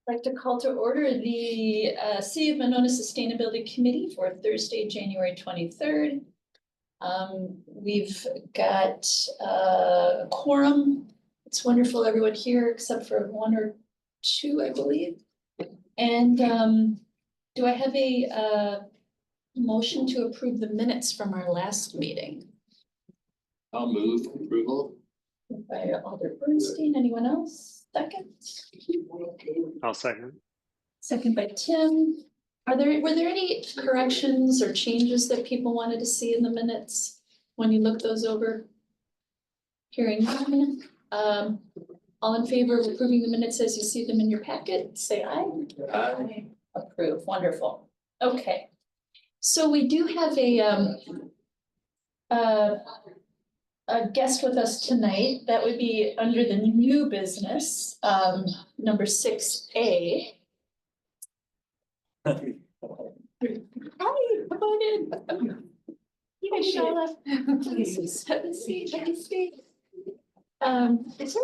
I'd like to call to order the City of Monona Sustainability Committee for Thursday, January 23rd. We've got a quorum. It's wonderful, everyone here except for one or two, I believe. And do I have a motion to approve the minutes from our last meeting? I'll move approval. By Alder Bernstein. Anyone else? Second? I'll second. Second by Tim. Were there any corrections or changes that people wanted to see in the minutes when you looked those over? Hearing none. All in favor of approving the minutes as you see them in your packet, say aye. Aye. Approve, wonderful. Okay. So we do have a guest with us tonight. That would be under the new business, number 6A. Hi, come on in. Hi, Shala. Please have a seat, have a seat. Is there?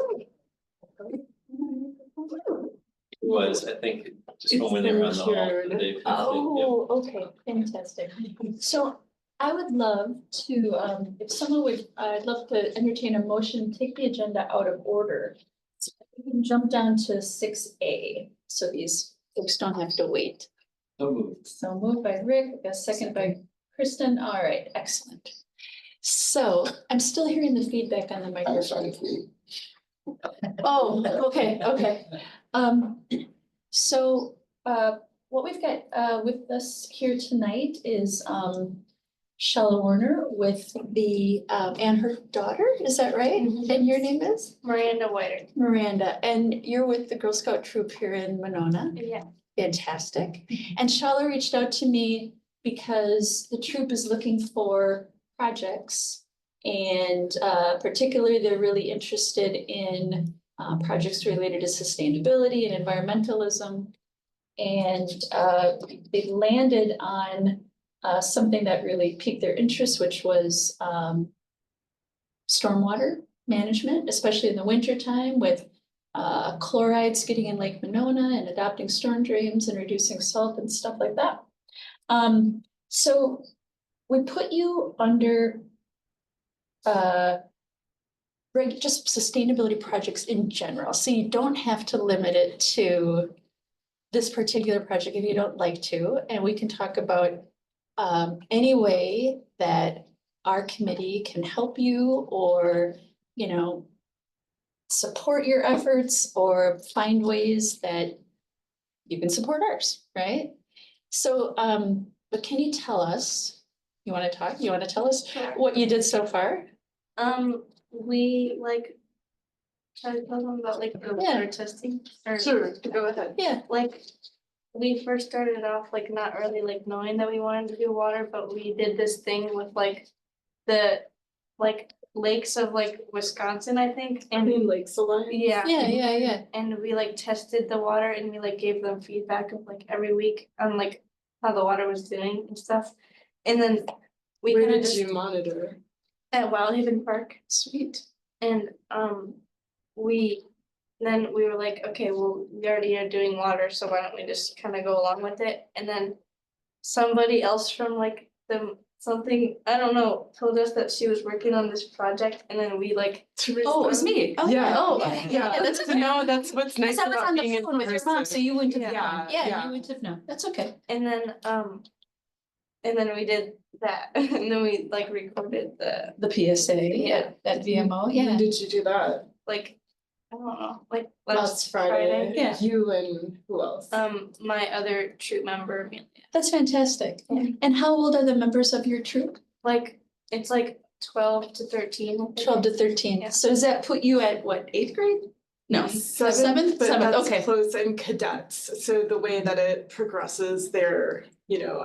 Was, I think, just when they were on the hall. Oh, okay, fantastic. So I would love to, if someone would, I'd love to entertain a motion, take the agenda out of order. So we can jump down to 6A, so these folks don't have to wait. So moved. So moved by Rick, a second by Kristen. All right, excellent. So I'm still hearing the feedback on the microphone. Oh, okay. So what we've got with us here tonight is Shella Warner with the and her daughter, is that right? Mhm. And your name is? Miranda Whiter. Miranda, and you're with the Girl Scout troop here in Monona. Yeah. Fantastic. And Shella reached out to me because the troop is looking for projects. And particularly, they're really interested in projects related to sustainability and environmentalism. And they landed on something that really piqued their interest, which was stormwater management, especially in the wintertime with chlorides getting in Lake Monona and adopting storm drains and reducing salt and stuff like that. So we put you under just sustainability projects in general, so you don't have to limit it to this particular project if you don't like to, and we can talk about any way that our committee can help you or, you know, support your efforts or find ways that you can support ours, right? So, but can you tell us, you want to talk, you want to tell us what you did so far? We should I tell them about the water testing? Or, Sure, go ahead. Yeah. We first started off not really knowing that we wanted to do water, but we did this thing with the lakes of Wisconsin, I think. And Lakes Alliance? Yeah. And we tested the water and we gave them feedback of every week on how the water was doing and stuff. And then we Where kind of did you monitor? at Wildhaven Park. Sweet. And we were okay, well, we already are doing water, so why don't we just kind of go along with it? And then somebody else from something, I don't know, told us that she was working on this project, and then we Oh, it was me. Oh, Yeah. Oh, Yeah, that's okay. no, that's what's nice I was about on being the in phone with your mom, so you wouldn't have known. Yeah, Yeah, yeah. you wouldn't have known. That's okay. And then we did that, and then we recorded The PSA. Yeah. That VMO, When yeah. did you do that? I don't know, Last Friday. Friday. Yeah. You and who else? my other troop member, That's fantastic. Yeah. And how old are the members of your troop? it's 12 to 13. I think. 12 to 13. Yeah. So does that put you at what, 8th grade? No, seventh? But Seventh, that's okay. close in cadets. So the way that it progresses, they're,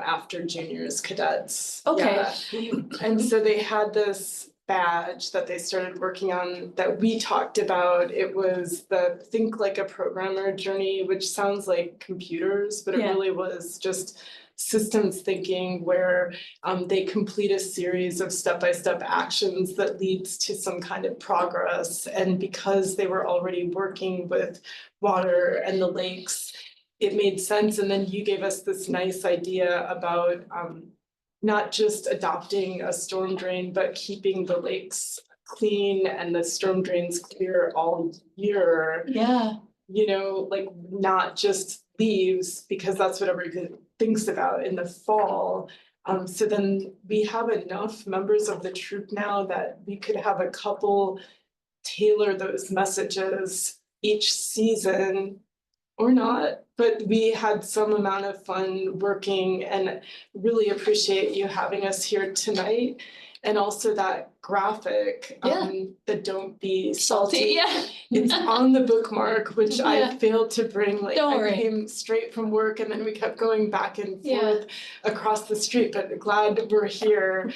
after juniors, cadets. Okay. Yeah. And so they had this badge that they started working on that we talked about. It was the Think Like a Programmer journey, which sounds like computers, but it Yeah. really was just systems thinking where they complete a series of step-by-step actions that leads to some kind of progress. And because they were already working with water and the lakes, it made sense, and then you gave us this nice idea about not just adopting a storm drain, but keeping the lakes clean and the storm drains clear all year. Yeah, You know, like not just leaves, because that's what everybody thinks about in the fall. So then we have enough members of the troop now that we could have a couple tailor those messages each season or not, but we had some amount of fun working and really appreciate you having us here tonight. And also that graphic, the don't be salty. yeah. It's on the bookmark, which Yeah. I failed to bring, like Don't I worry. came straight from work and then we kept going back and Yeah. forth across the street, but glad we're here.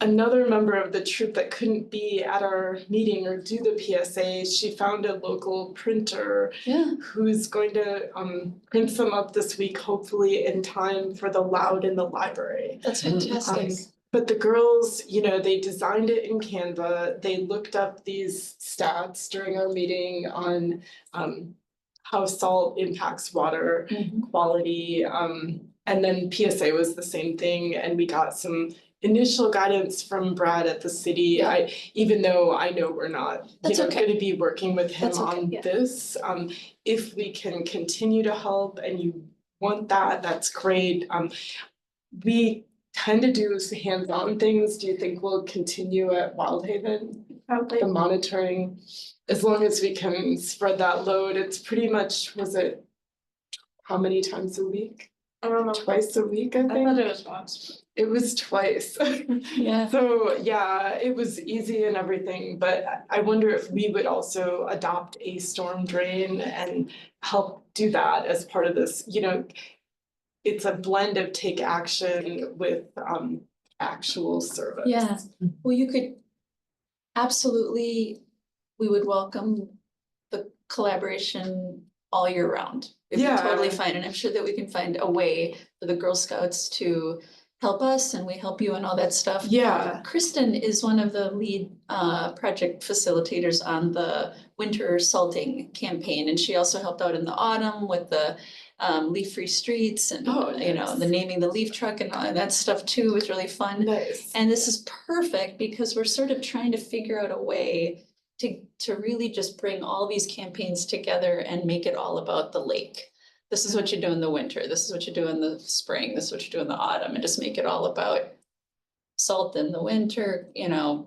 Another member of the troop that couldn't be at our meeting or do the PSA, she found a local printer Yeah, who's going to print some up this week, hopefully in time for the Loud in the library. that's fantastic. But the girls, you know, they designed it in Canva. They looked up these stats during our meeting on how salt impacts water Mhm. quality. And then PSA was the same thing, and we got some initial guidance from Brad at the city. Yeah. Even though I know we're not, That's okay. gonna be working with him That's okay, on yeah. this. If we can continue to help and you want that, that's great. We tend to do hands-on things. Do you think we'll continue at Wildhaven? Probably. The monitoring, as long as we can spread that load, it's pretty much, was it how many times a week? I don't know. Twice a week, I I thought think. it was once. It was twice. Yeah, So, yeah, it was easy and everything, but I wonder if we would also adopt a storm drain and help do that as part of this, you know. It's a blend of take action with actual service. yeah. Well, you could absolutely, we would welcome the collaboration all year round. It'd be totally Yeah. fine, and I'm sure that we can find a way for the Girl Scouts to help us and we help you and all that stuff. Yeah, Kristen is one of the lead project facilitators on the winter salting campaign, and she also helped out in the autumn with the leaf-free streets and Oh, you know, nice. the naming the leaf truck and all that stuff too was really fun. nice. And this is perfect because we're sort of trying to figure out a way to really just bring all these campaigns together and make it all about the lake. This is what you do in the winter, this is what you do in the spring, this is what you do in the autumn, and just make it all about salt in the winter, you know,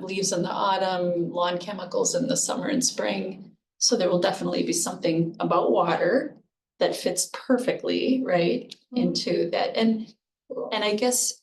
leaves in the autumn, lawn chemicals in the summer and spring. So there will definitely be something about water that fits perfectly, right, into that. And I guess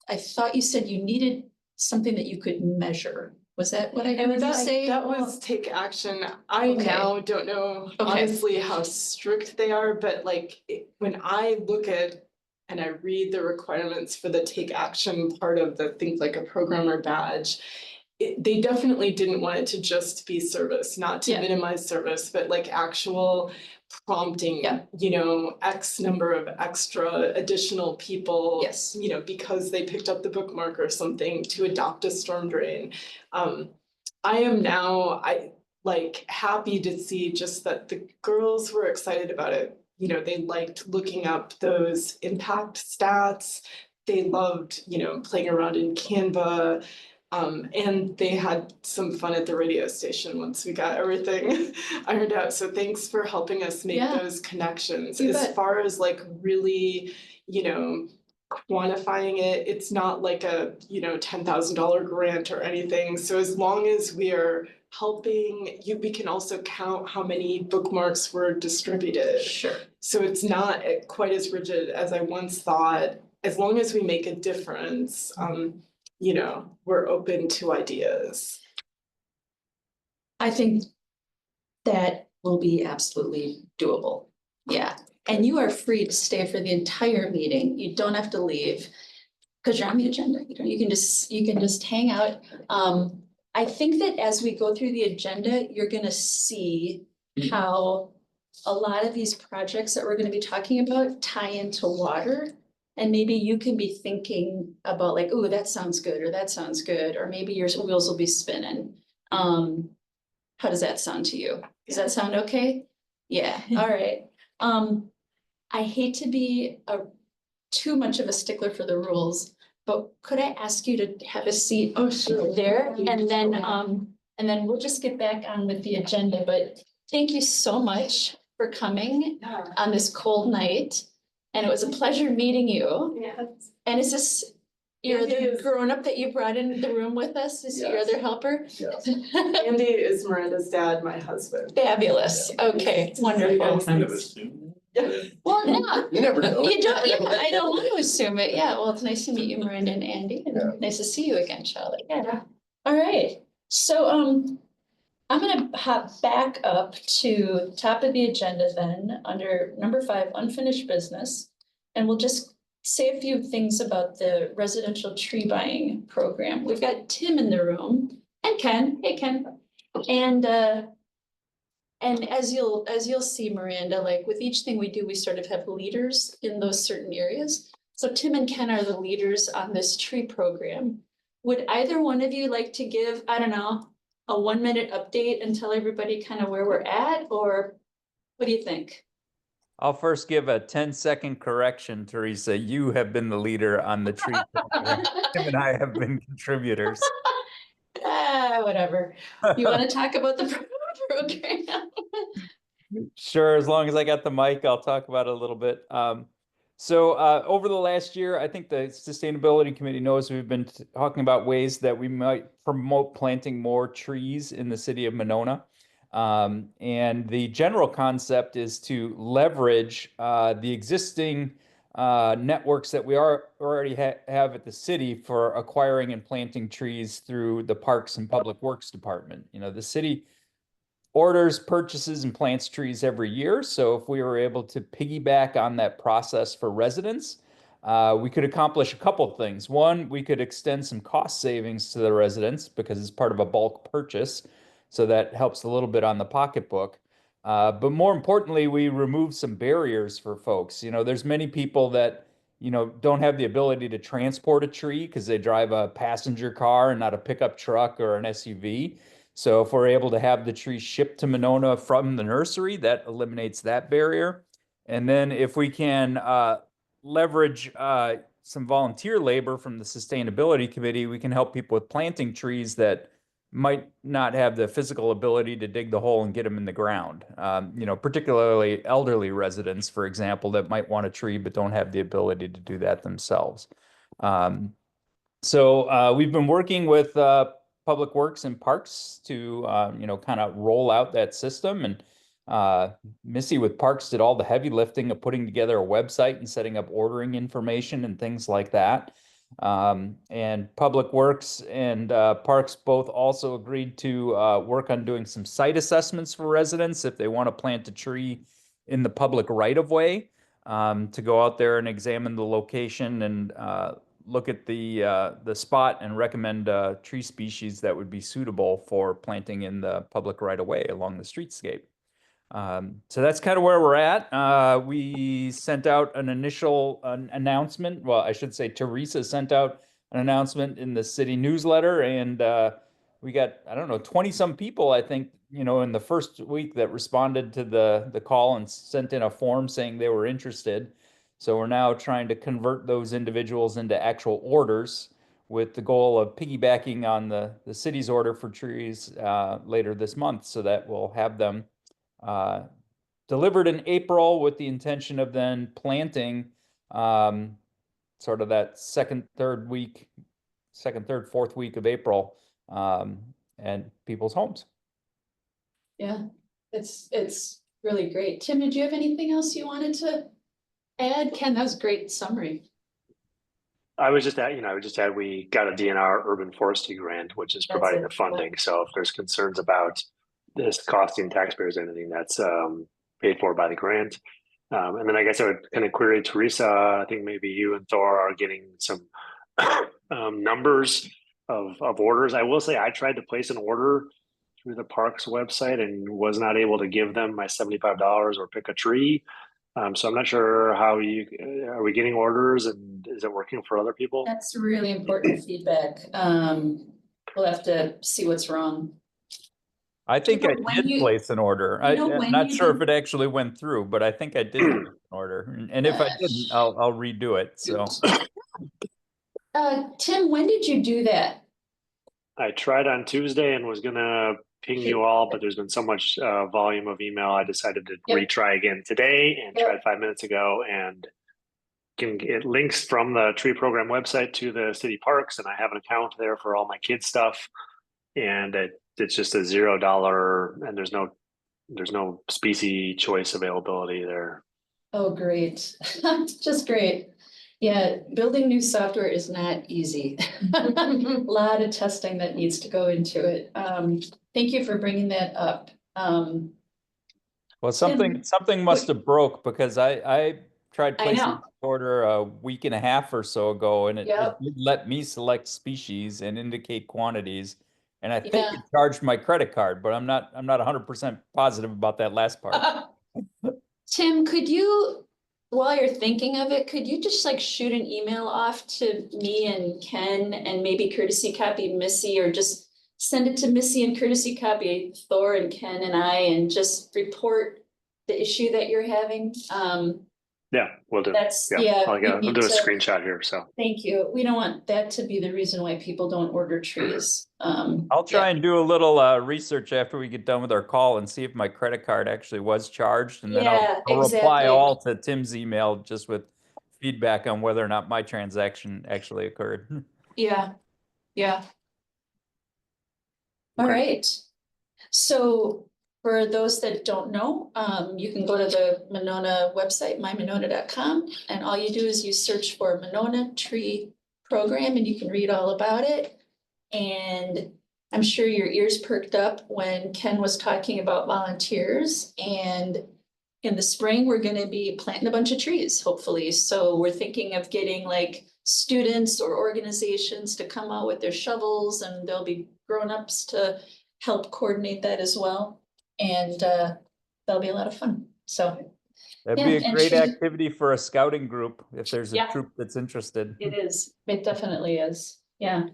I thought you said you needed something that you could measure. Was that what I heard you say? That was take action. I Okay. now don't know Okay. honestly how strict they are, but like when I look at and I read the requirements for the take action part of the Think Like a Programmer badge, they definitely didn't want it to just be service, not to Yeah. minimize service, but like actual prompting, Yeah. you know, X number of extra additional people. Yes. You know, because they picked up the bookmark or something to adopt a storm drain. I am now, happy to see just that the girls were excited about it. You know, they liked looking up those impact stats. They loved, you know, playing around in Canva. And they had some fun at the radio station once we got everything ironed out. So thanks for helping us make Yeah. those connections. You As bet. far as like really, you know, quantifying it, it's not like a, you know, $10,000 grant or anything. So as long as we are helping you, we can also count how many bookmarks were distributed. Sure. So it's not quite as rigid as I once thought. As long as we make a difference, you know, we're open to ideas. I think that will be absolutely doable. Yeah, and you are free to stay for the entire meeting. You don't have to leave because you're on the agenda. You know, you can just hang out. I think that as we go through the agenda, you're gonna see how a lot of these projects that we're gonna be talking about tie into water. And maybe you can be thinking about like, oh, that sounds good, or that sounds good, or maybe your wheels will be spinning. How does that sound to you? Does that sound okay? Yeah, all right. I hate to be too much of a stickler for the rules, but could I ask you to have a seat there? And then we'll just get back on with the agenda, but thank you so much for coming on this cold night. And it was a pleasure meeting you. Yeah. And is this your Andy other is- grown-up that you brought in the room with us? Is your Yes. other helper? Yes. Andy is Miranda's dad, my husband. Fabulous. Okay, wonderful. Kind of assume. Well, yeah. You never know. You don't, yeah, I don't want to assume it. Yeah, well, it's nice to meet you, Miranda and Andy, Yeah. and nice to see you again, Charlotte. Yeah. All right, so, I'm gonna hop back up to top of the agenda then, under number 5, unfinished business. And we'll just say a few things about the residential tree buying program. We've got Tim in the room and Ken. Hey, Ken. And as you'll see, Miranda, like with each thing we do, we sort of have leaders in those certain areas. So Tim and Ken are the leaders on this tree program. Would either one of you like to give, I don't know, a 1-minute update and tell everybody kind of where we're at, or what do you think? I'll first give a 10-second correction, Teresa. You have been the leader on the tree program. Tim and I have been contributors. Whatever. You want to talk about the program? Sure, as long as I got the mic, I'll talk about it a little bit. Over the last year, I think the Sustainability Committee knows we've been talking about ways that we might promote planting more trees in the city of Monona. And the general concept is to leverage the existing networks that we already have at the city for acquiring and planting trees through the Parks and Public Works Department. You know, the city orders, purchases, and plants trees every year. So if we were able to piggyback on that process for residents, we could accomplish a couple of things. One, we could extend some cost savings to the residents because it's part of a bulk purchase. So that helps a little bit on the pocketbook. But more importantly, we remove some barriers for folks. You know, there's many people that, you know, don't have the ability to transport a tree because they drive a passenger car and not a pickup truck or an SUV. So if we're able to have the tree shipped to Monona from the nursery, that eliminates that barrier. And then if we can leverage some volunteer labor from the Sustainability Committee, we can help people with planting trees that might not have the physical ability to dig the hole and get them in the ground. You know, particularly elderly residents, for example, that might want a tree but don't have the ability to do that themselves. We've been working with Public Works and Parks to, you know, kind of roll out that system. And Missy with Parks did all the heavy lifting of putting together a website and setting up ordering information and things like that. And Public Works and Parks both also agreed to work on doing some site assessments for residents if they want to plant a tree in the public right of way, to go out there and examine the location and look at the spot and recommend tree species that would be suitable for planting in the public right of way along the streetscape. So that's kind of where we're at. We sent out an initial announcement. Well, I should say Teresa sent out an announcement in the city newsletter, and we got, I don't know, 20 some people, I think, you know, in the first week that responded to the call and sent in a form saying they were interested. So we're now trying to convert those individuals into actual orders with the goal of piggybacking on the city's order for trees later this month, so that we'll have them delivered in April with the intention of then planting sort of that second, third, fourth week of April and people's homes. Yeah, it's really great. Tim, did you have anything else you wanted to add? Ken, that was a great summary. I would just add, we got a DNR urban forestry grant, which is providing the funding. So if there's concerns about this costing taxpayers anything, that's paid for by the grant. And then I guess I would kind of query Teresa. I think maybe you and Thor are getting some numbers of orders. I will say I tried to place an order through the parks website and was not able to give them my $75 or pick a tree. So I'm not sure how are we getting orders, and is it working for other people? That's really important feedback. We'll have to see what's wrong. I think know I when did you- place an order. you know I'm when not you sure if did- it actually went through, but I think I did place an order. And if I didn't, I'll redo it. So Tim, when did you do that? I tried on Tuesday and was gonna ping you all, but there's been so much volume of email. I decided to Yep. retry again today and Yep. tried 5 minutes ago and can get links from the tree program website to the city parks, and I have an account there for all my kids stuff. And it's just a $0, and there's no species choice availability there. Oh, great. Just great. Yeah, building new software is not easy. A lot of testing that needs to go into it. Thank you for bringing that up. well, something must have broke because I tried I placing know. an order a week and a half or so ago, and it Yep. did let me select species and indicate quantities. And I think Yeah. it charged my credit card, but I'm not 100% positive about that last part. Tim, could you, while you're thinking of it, could you just like shoot an email off to me and Ken and maybe courtesy copy Missy, or just send it to Missy and courtesy copy Thor and Ken and I, and just report the issue that you're having? Yeah, we'll do. That's, Yeah, yeah. I'll we do need a to- screenshot here. So Thank you. We don't want that to be the reason why people don't order trees. I'll try and do a little research after we get done with our call and see if my credit card actually was charged, and then Yeah, I'll reply exactly. all to Tim's email just with feedback on whether or not my transaction actually occurred. Yeah, yeah. All Okay. right. So for those that don't know, you can go to the Monona website, mymonona.com, and all you do is you search for Monona Tree Program and you can read all about it. And I'm sure your ears perked up when Ken was talking about volunteers, and in the spring, we're gonna be planting a bunch of trees, hopefully. So we're thinking of getting like students or organizations to come out with their shovels, and there'll be grown-ups to help coordinate that as well. And that'll be a lot of fun. So That'd Yeah, be a and great tree- activity for a scouting group if there's a Yeah. troop that's interested. it is, it definitely is, yeah.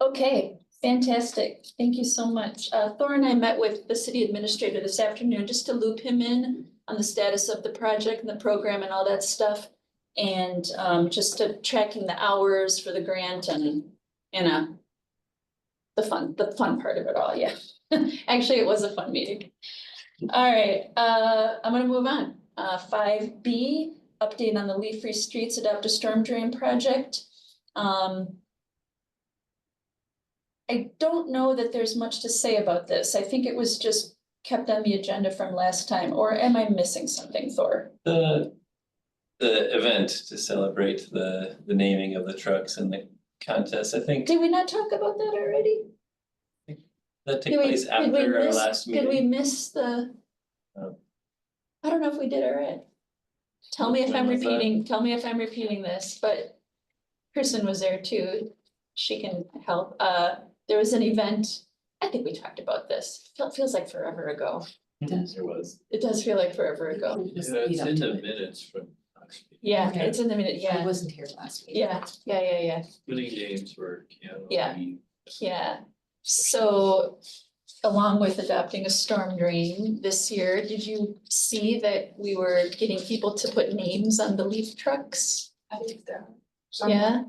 Okay, fantastic. Thank you so much. Thor and I met with the city administrator this afternoon just to loop him in on the status of the project and the program and all that stuff. And just to tracking the hours for the grant and, you know, the fun part of it all, yeah. Actually, it was a fun meeting. All right, I'm gonna move on. 5B, update on the leaf-free streets adopt a storm drain project. I don't know that there's much to say about this. I think it was just kept on the agenda from last time, or am I missing something, Thor? The event to celebrate the naming of the trucks and the contest, I think Did we not talk about that already? that took Did we- place did we after our miss- last Did we meeting. miss the? Oh. I don't know if we did already. Tell me if I'm When was that? repeating this, but Kristen was there too. She can help. There was an event, I think we talked about this. Feels like forever ago. There was. It does feel like forever ago. Yeah, it's in the minutes from last meeting. Yeah, Okay. it's in the minute, I yeah, wasn't here last week. yeah. Winning names were Keanu. Yeah. Reeves. Yeah, so along with adopting a storm drain this year, did you see that we were getting people to put names on the leaf trucks? I think that. Yeah,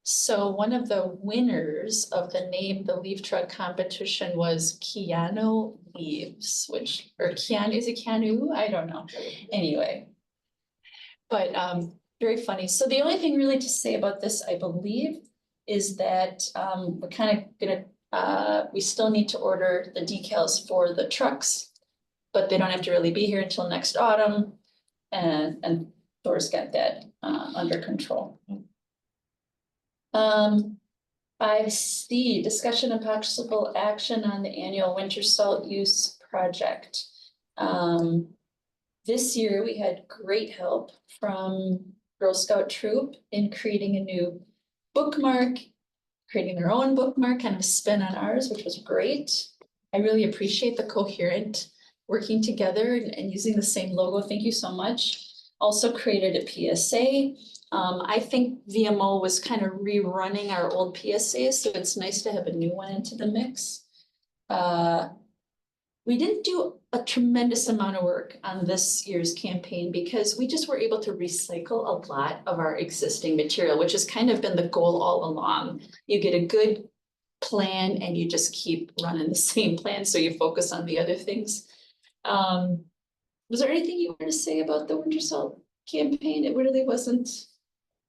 so one of the winners of the Name the Leaf Truck competition was Keanu Leaves, which, or Keanu, is it Keanu? I don't know, anyway. But very funny. So the only thing really to say about this, I believe, is that we're kind of gonna, we still need to order the decals for the trucks, but they don't have to really be here until next autumn. And Thor's got that under control. 5C, discussion and possible action on the annual winter salt use project. This year we had great help from Girl Scout Troop in creating a new bookmark, creating their own bookmark, kind of a spin on ours, which was great. I really appreciate the coherent working together and using the same logo. Thank you so much. also created a PSA. I think VMO was kind of rerunning our old PSAs, so it's nice to have a new one into the mix. We didn't do a tremendous amount of work on this year's campaign because we just were able to recycle a lot of our existing material, which has kind of been the goal all along. You get a good plan and you just keep running the same plan, so you focus on the other things. Was there anything you wanted to say about the winter salt campaign? It really wasn't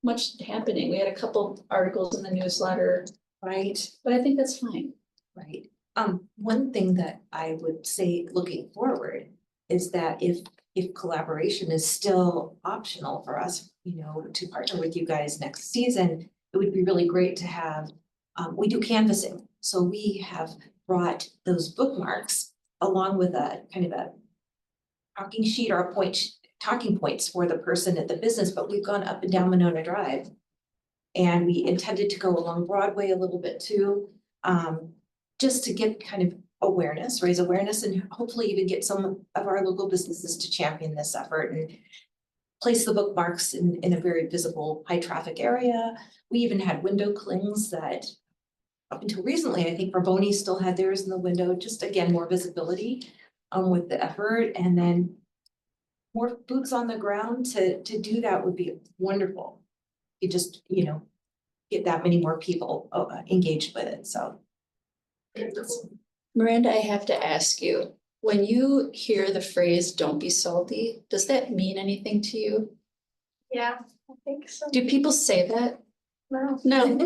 much happening. We had a couple articles in the newsletter, Right, but I think that's fine. right. One thing that I would say looking forward is that if collaboration is still optional for us, you know, to partner with you guys next season, it would be really great to have, we do canvassing. So we have brought those bookmarks along with a kind of a talking sheet or a talking points for the person at the business, but we've gone up and down Monona Drive. And we intended to go along Broadway a little bit too, just to get kind of awareness, raise awareness, and hopefully even get some of our local businesses to champion this effort and place the bookmarks in a very visible, high traffic area. We even had window clings that up until recently, I think Ramboni still had theirs in the window, just again, more visibility with the effort, and then more boots on the ground to do that would be wonderful. You just, you know, get that many more people engaged with it, so. Miranda, I have to ask you, when you hear the phrase "don't be salty," does that mean anything to you? Yeah, I think so. Do people say that? No. No.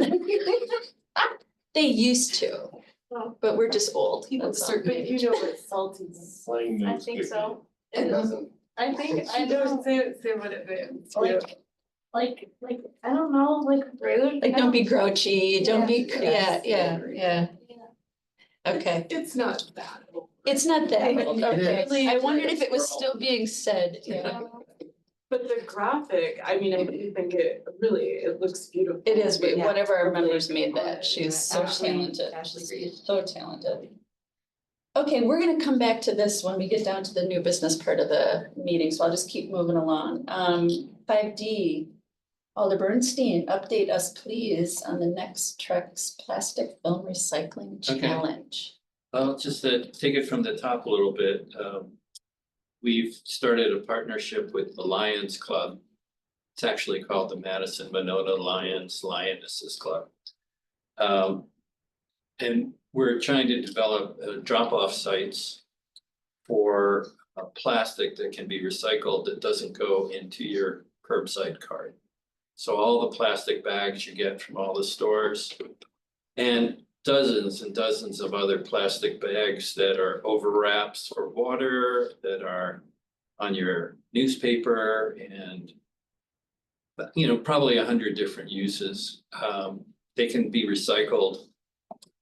They used to, No. but we're just old. People that's all. start, but you know what salty means. Slang I news think could so. be- It doesn't. I think, I I don't know, say what it means. like, I don't know, like rude. Like, I don't be grouchy, don't be, yeah, Yes. yeah, Yeah. okay. It's not that. It's not that It old, is. okay. I wondered if it was We're all- still being said, yeah. But the graphic, I mean, I do think it looks beautiful. It is, but Yeah. one of our members made that. She's so Ashley- talented. Ashley Reed. So talented. Okay, we're gonna come back to this when we get down to the new business part of the meeting, so I'll just keep moving along. 5D. Alder Bernstein, update us please on the Next Trex Plastic Film Recycling Okay. Challenge. Well, just to take it from the top a little bit, we've started a partnership with the Lions Club. It's actually called the Madison Monona Lionesses Club. And we're trying to develop drop-off sites for plastic that can be recycled that doesn't go into your curbside cart. So all the plastic bags you get from all the stores and dozens and dozens of other plastic bags that are over wraps for water, that are on your newspaper, and you know, probably 100 different uses. They can be recycled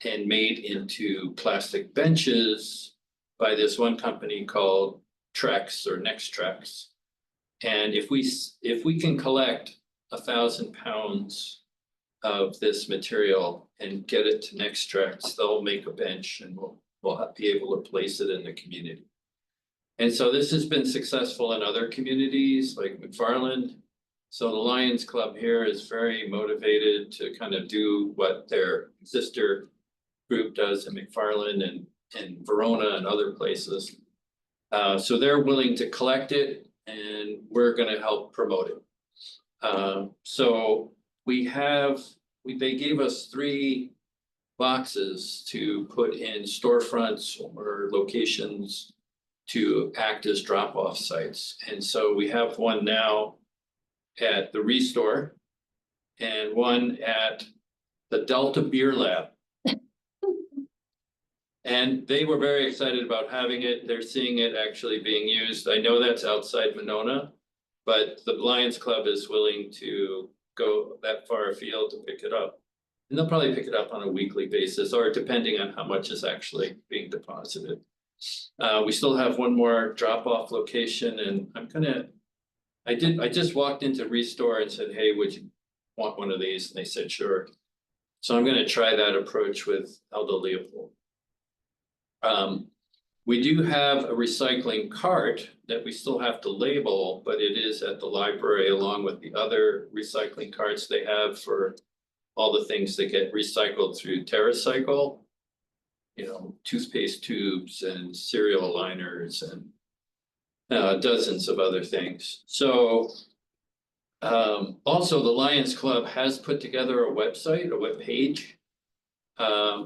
and made into plastic benches by this one company called Trex or Next Trex. And if we can collect 1,000 pounds of this material and get it to Next Trex, they'll make a bench and we'll be able to place it in the community. And so this has been successful in other communities like McFarland. So the Lions Club here is very motivated to kind of do what their sister group does in McFarland and Verona and other places. So they're willing to collect it and we're gonna help promote it. So they gave us 3 boxes to put in storefronts or locations to act as drop-off sites. And so we have one now at the Restore and one at the Delta Beer Lab. And they were very excited about having it. They're seeing it actually being used. I know that's outside Monona, but the Lions Club is willing to go that far afield to pick it up. And they'll probably pick it up on a weekly basis or depending on how much is actually being deposited. We still have one more drop-off location and I just walked into Restore and said, hey, would you want one of these? And they said, sure. So I'm gonna try that approach with Aldo Leopold. We do have a recycling cart that we still have to label, but it is at the library along with the other recycling carts they have for all the things that get recycled through TerraCycle. You know, toothpaste tubes and cereal liners and dozens of other things. So also the Lions Club has put together a website, a webpage.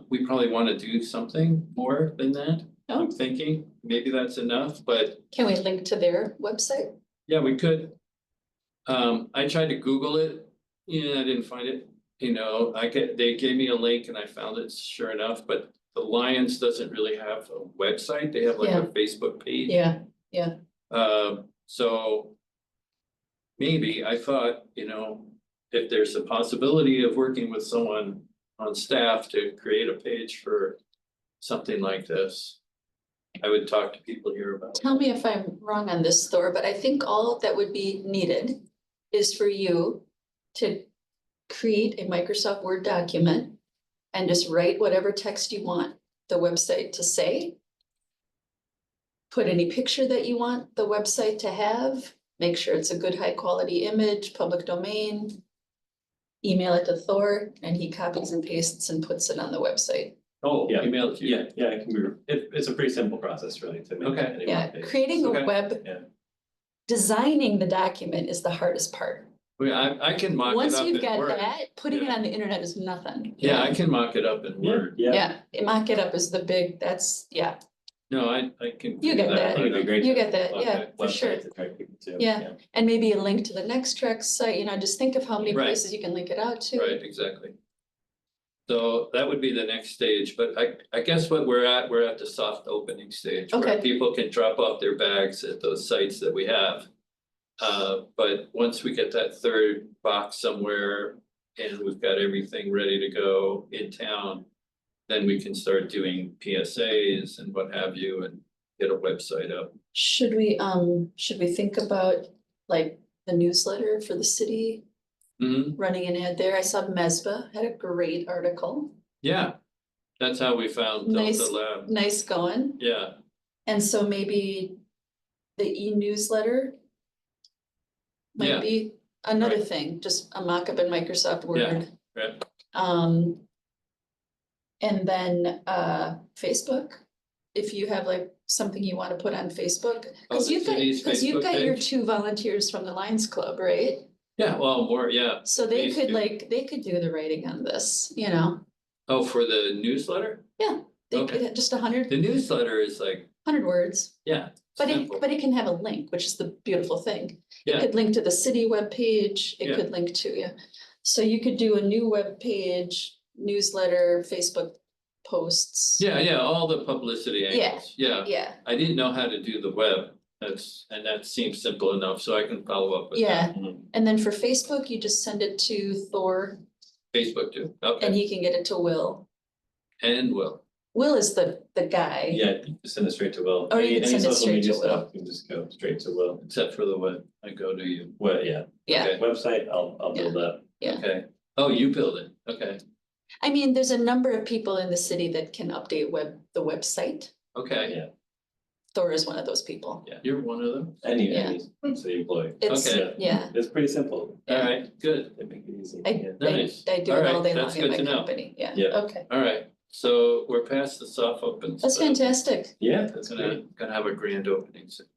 We probably want to do something more than that. Oh. I'm thinking maybe that's enough, but Can we link to their website? yeah, we could. I tried to Google it. Yeah, I didn't find it. You know, they gave me a link and I found it, sure enough, but the Lions doesn't really have a website. They have like a Facebook page. Yeah, So maybe I thought, you know, if there's a possibility of working with someone on staff to create a page for something like this, I would talk to people here about. tell me if I'm wrong on this, Thor, but I think all that would be needed is for you to create a Microsoft Word document and just write whatever text you want the website to say. Put any picture that you want the website to have, make sure it's a good high quality image, public domain. Email it to Thor and he copies and pastes and puts it on the website. Oh, Yeah. email it to you. Yeah, it can be, it's a pretty simple process really to make. Okay. any Yeah, web page. creating a Okay. web. Yeah. Designing the document is the hardest part. I can mock it Once up you've in got Word. that, putting it Yeah. on the internet is nothing. Yeah, I can mock it up in Word. Yeah. Mock it up is the big, that's, yeah, No, I can. You do get I that. think it'd be great. you to get that, have yeah, a for sure. website to attract people to. Yeah. And maybe a link to the Nextrex site, you know, just think of how many Right. places you can link it out to. Right, exactly. So that would be the next stage, but I guess what we're at the soft opening stage where Okay. people can drop off their bags at those sites that we have. But once we get that third box somewhere and we've got everything ready to go in town, then we can start doing PSAs and what have you and get a website up. Should we think about like the newsletter for the city, Mhm. running an ad there? I saw Mesba had a great article, Yeah, that's how we found Nice. Delta Lab. nice going. Yeah, And so maybe the e-newsletter Yeah. might be another Right. thing, just a mock-up in Microsoft Yeah, Word. right. And then Facebook, if you have like something you want to put on Facebook, Oh, because the you've got, city's because you've Facebook got your page? 2 volunteers from the Lions Club, right? Yeah, well, more, yeah. So they These could two. like, they could do the writing on this, you know, Oh, for the newsletter? they Okay. could have just 100 The newsletter is like, words. yeah, But simple. it can have a link, which is the beautiful thing. It Yeah. could link to the city webpage, it Yeah. could link to, yeah. So you could do a new webpage, newsletter, Facebook posts. Yeah, all the publicity angles, yeah. Yeah, I didn't know how to do the web, that seems simple enough, so I can follow up with yeah. that. And then for Facebook, you just send it to Thor Facebook too, and okay, he can get it to Will. and Will, Will is the guy. Yeah, you can send it straight to Will. Or you Any- can send it any social straight media to Will. stuff, You can just go straight to Will. except for the web, I go to you, Well, yeah, Yeah, okay. website, I'll build that. Yeah. Okay, oh, you build it, okay, I mean, there's a number of people in the city that can update the website. okay, Yeah, Thor is one of those people. you're one of them, any Yeah. city employee. It's, Okay. yeah, It's pretty simple. alright, good, They make it easy. I, Yeah. Nice. I do it all Alright, day long that's in good my to know. company, yeah, Yeah. okay. alright, so we're past the soft open That's stuff. fantastic. Yeah, that's Gonna, great. gonna have a grand opening soon.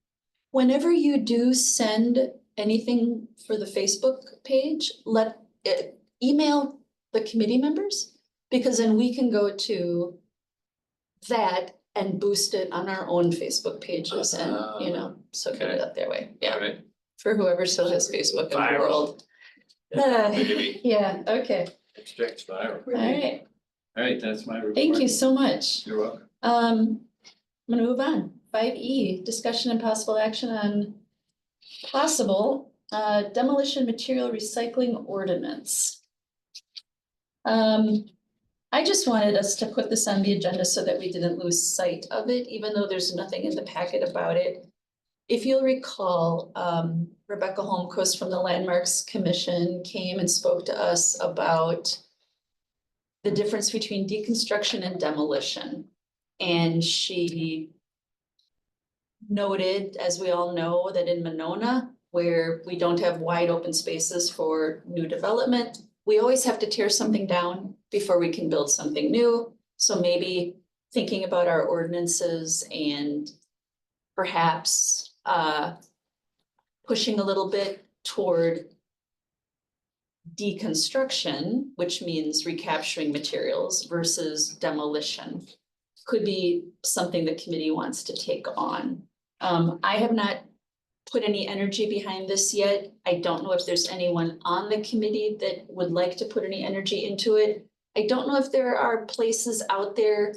Whenever you do send anything for the Facebook page, email the committee members. Because then we can go to that and boost it on our own Facebook pages and, you know, so get it up that way, yeah, Alright, for whoever still has Facebook in the Viral. world. Maybe. Yeah, okay, extract viral. all right, Alright, that's my report. thank you so much. You're welcome. I'm gonna move on. 5E, discussion and possible action on possible demolition material recycling ordinance. I just wanted us to put this on the agenda so that we didn't lose sight of it, even though there's nothing in the packet about it. If you'll recall, Rebecca Holmquist from the Landmarks Commission came and spoke to us about the difference between deconstruction and demolition. And she noted, as we all know, that in Monona, where we don't have wide open spaces for new development, we always have to tear something down before we can build something new. So maybe thinking about our ordinances and perhaps pushing a little bit toward deconstruction, which means recapturing materials versus demolition, could be something the committee wants to take on. I have not put any energy behind this yet. I don't know if there's anyone on the committee that would like to put any energy into it. I don't know if there are places out there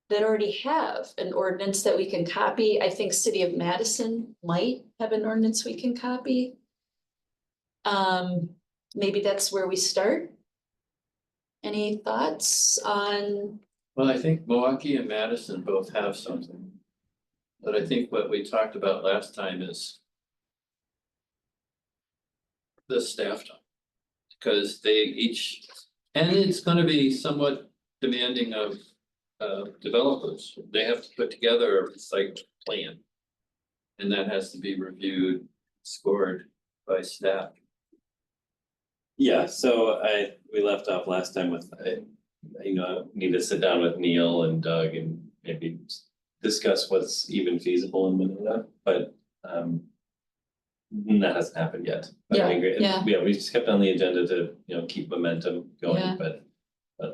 that already have an ordinance that we can copy. I think City of Madison might have an ordinance we can copy. Maybe that's where we start. Any thoughts on? Well, I think Milwaukee and Madison both have something. But I think what we talked about last time is the staff time. Because they each, and it's gonna be somewhat demanding of developers. They have to put together a site plan. And that has to be reviewed, scored by staff. Yeah, so we left off last time with, I need to sit down with Neil and Doug and maybe discuss what's even feasible in Monona, but that hasn't happened yet. But I agree. Yeah. Yeah, we just kept on the agenda to, keep momentum Yeah. going, but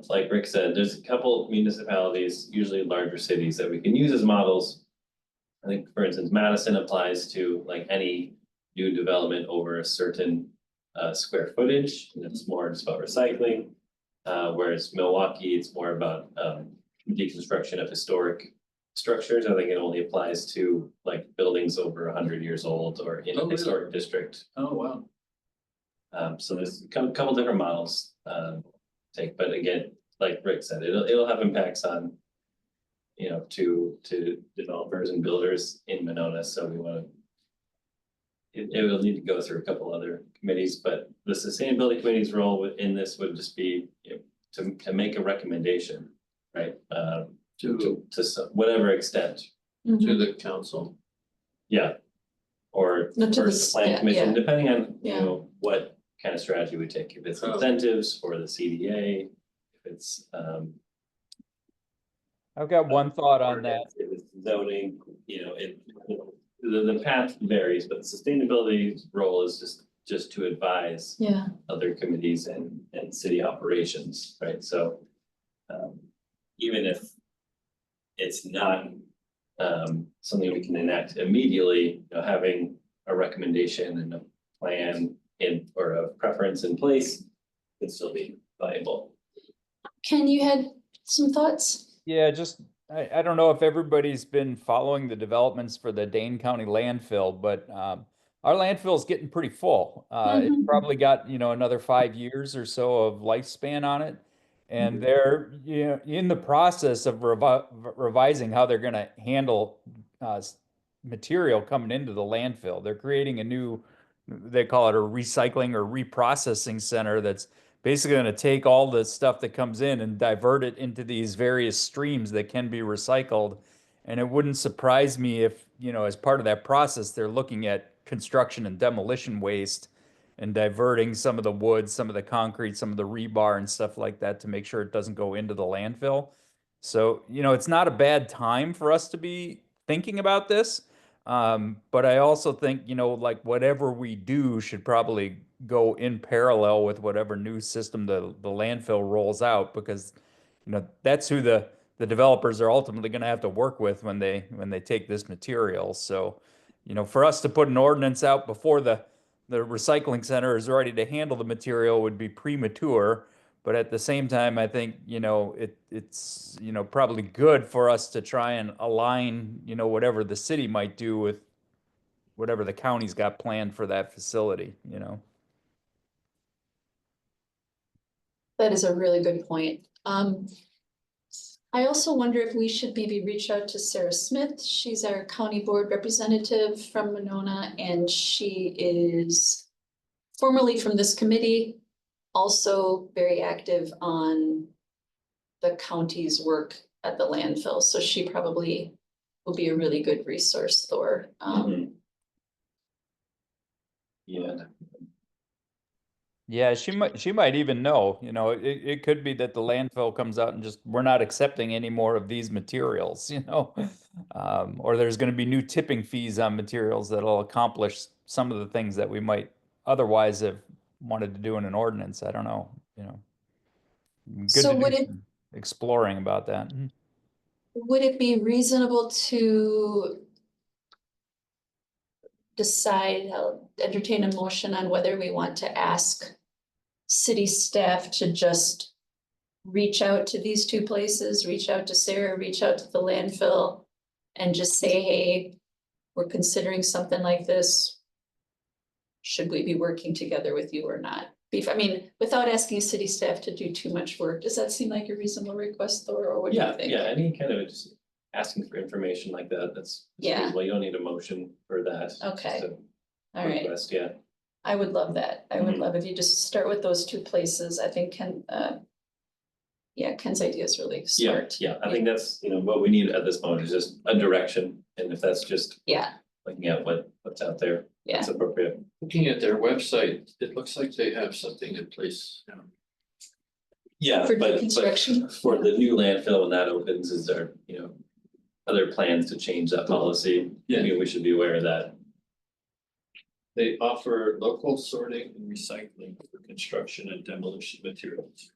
like Rick said, there's a couple municipalities, usually larger cities, that we can use as models. I think, for instance, Madison applies to like any new development over a certain square footage, and it's more just about recycling. Whereas Milwaukee, it's more about deconstruction of historic structures. I think it only applies to like buildings over 100 years old or in Oh, a really? historic district. Oh, wow. So there's a couple different models take, but again, like Rick said, it'll have impacts on, to developers and builders in Monona, so we want to. It will need to go through a couple other committees, but the sustainability committee's role within this would just be, to make a recommendation, right? To Whatever extent, the council. yeah. Or No, to the first plan yeah, commission, yeah. depending on, Yeah. what kind of strategy we take, if it's Oh. incentives for the CDA, if it's I've got one thought on that. ordinance, if it's zoning, the path varies, but the sustainability role is just to advise Yeah, other committees and city operations, right? So even if it's not something we can enact immediately, having a recommendation and a plan or a preference in place can still be viable. Ken, you had some thoughts? Yeah, just, I don't know if everybody's been following the developments for the Dane County landfill, but our landfill's getting pretty full. It's Mhm. probably got, another 5 years or so of lifespan on it. And they're, in the process of revising how they're gonna handle material coming into the landfill. They're creating a new, they call it a recycling or reprocessing center that's basically going to take all the stuff that comes in and divert it into these various streams that can be recycled. And it wouldn't surprise me if, as part of that process, they're looking at construction and demolition waste and diverting some of the wood, some of the concrete, some of the rebar and stuff like that to make sure it doesn't go into the landfill. So, it's not a bad time for us to be thinking about this. But I also think, like whatever we do should probably go in parallel with whatever new system the landfill rolls out, because, that's who the developers are ultimately going to have to work with when they take this material. So, for us to put an ordinance out before the recycling center is ready to handle the material would be premature. But at the same time, I think, it's, probably good for us to try and align, whatever the city might do with whatever the county's got planned for that facility, That is a really good point. I also wonder if we should maybe reach out to Sarah Smith. She's our county board representative from Monona, and she is formerly from this committee, also very active on the county's work at the landfill. So she probably will be a really good resource, Thor. Mhm. Yeah, Yeah, she might even know, you know, it could be that the landfill comes out and just, we're not accepting any more of these materials, you know? Or there's gonna be new tipping fees on materials that'll accomplish some of the things that we might otherwise have wanted to do in an ordinance. I don't know, you know. Good So to would do it, some exploring about that. would it be reasonable to decide, entertain a motion on whether we want to ask city staff to just reach out to these two places, reach out to Sarah, reach out to the landfill, and just say, hey, we're considering something like this. Should we be working together with you or not? I mean, without asking city staff to do too much work, does that seem like a reasonable request, Thor, or what do you yeah, think? yeah, any kind of just asking for information like that, that's Yeah. reasonable. You don't need a motion for that. Okay. Just a All right, request, yeah. I would love that. I would Mhm. love if you just start with those two places. I think Ken's idea is really Yeah, smart. yeah, I think that's, you know, what we need at this moment is just a direction, and if that's just Yeah, looking at what's out there, yeah. it's appropriate. Looking at their website, it looks like they have something in place. Yeah, For but construction. for the new landfill, when that opens, is there, you know, other plans to change that policy? Yeah. Maybe we should be aware of that. They offer local sorting and recycling for construction and demolition materials.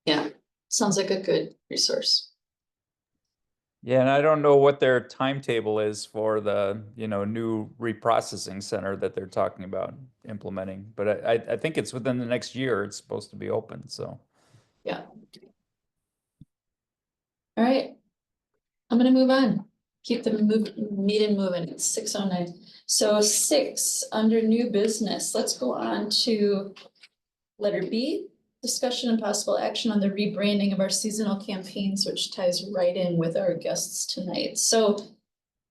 Yeah, sounds like a good resource. Yeah, and I don't know what their timetable is for the, you know, new reprocessing center that they're talking about implementing, but I think it's within the next year, it's supposed to be open, so. Yeah. All right. I'm gonna move on. Keep the meeting moving. It's 6:09. So 6, under new business, let's go on to letter B, discussion and possible action on the rebranding of our seasonal campaigns, which ties right in with our guests tonight. So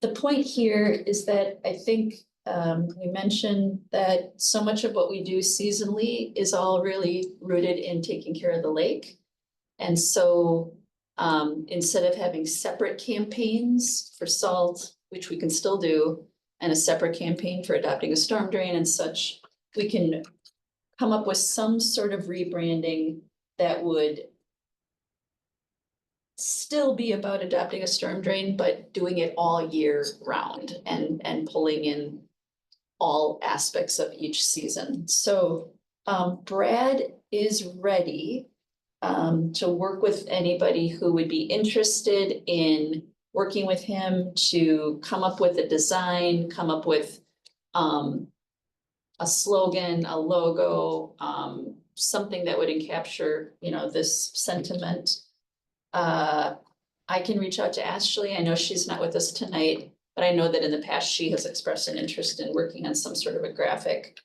the point here is that I think we mentioned that so much of what we do seasonally is all really rooted in taking care of the lake. And so instead of having separate campaigns for salt, which we can still do, and a separate campaign for adopting a storm drain and such, we can come up with some sort of rebranding that would still be about adopting a storm drain, but doing it all year round and pulling in all aspects of each season. So Brad is ready to work with anybody who would be interested in working with him to come up with a design, come up with a slogan, a logo, something that would encapture, you know, this sentiment. I can reach out to Ashley. I know she's not with us tonight, but I know that in the past she has expressed an interest in working on some sort of a graphic.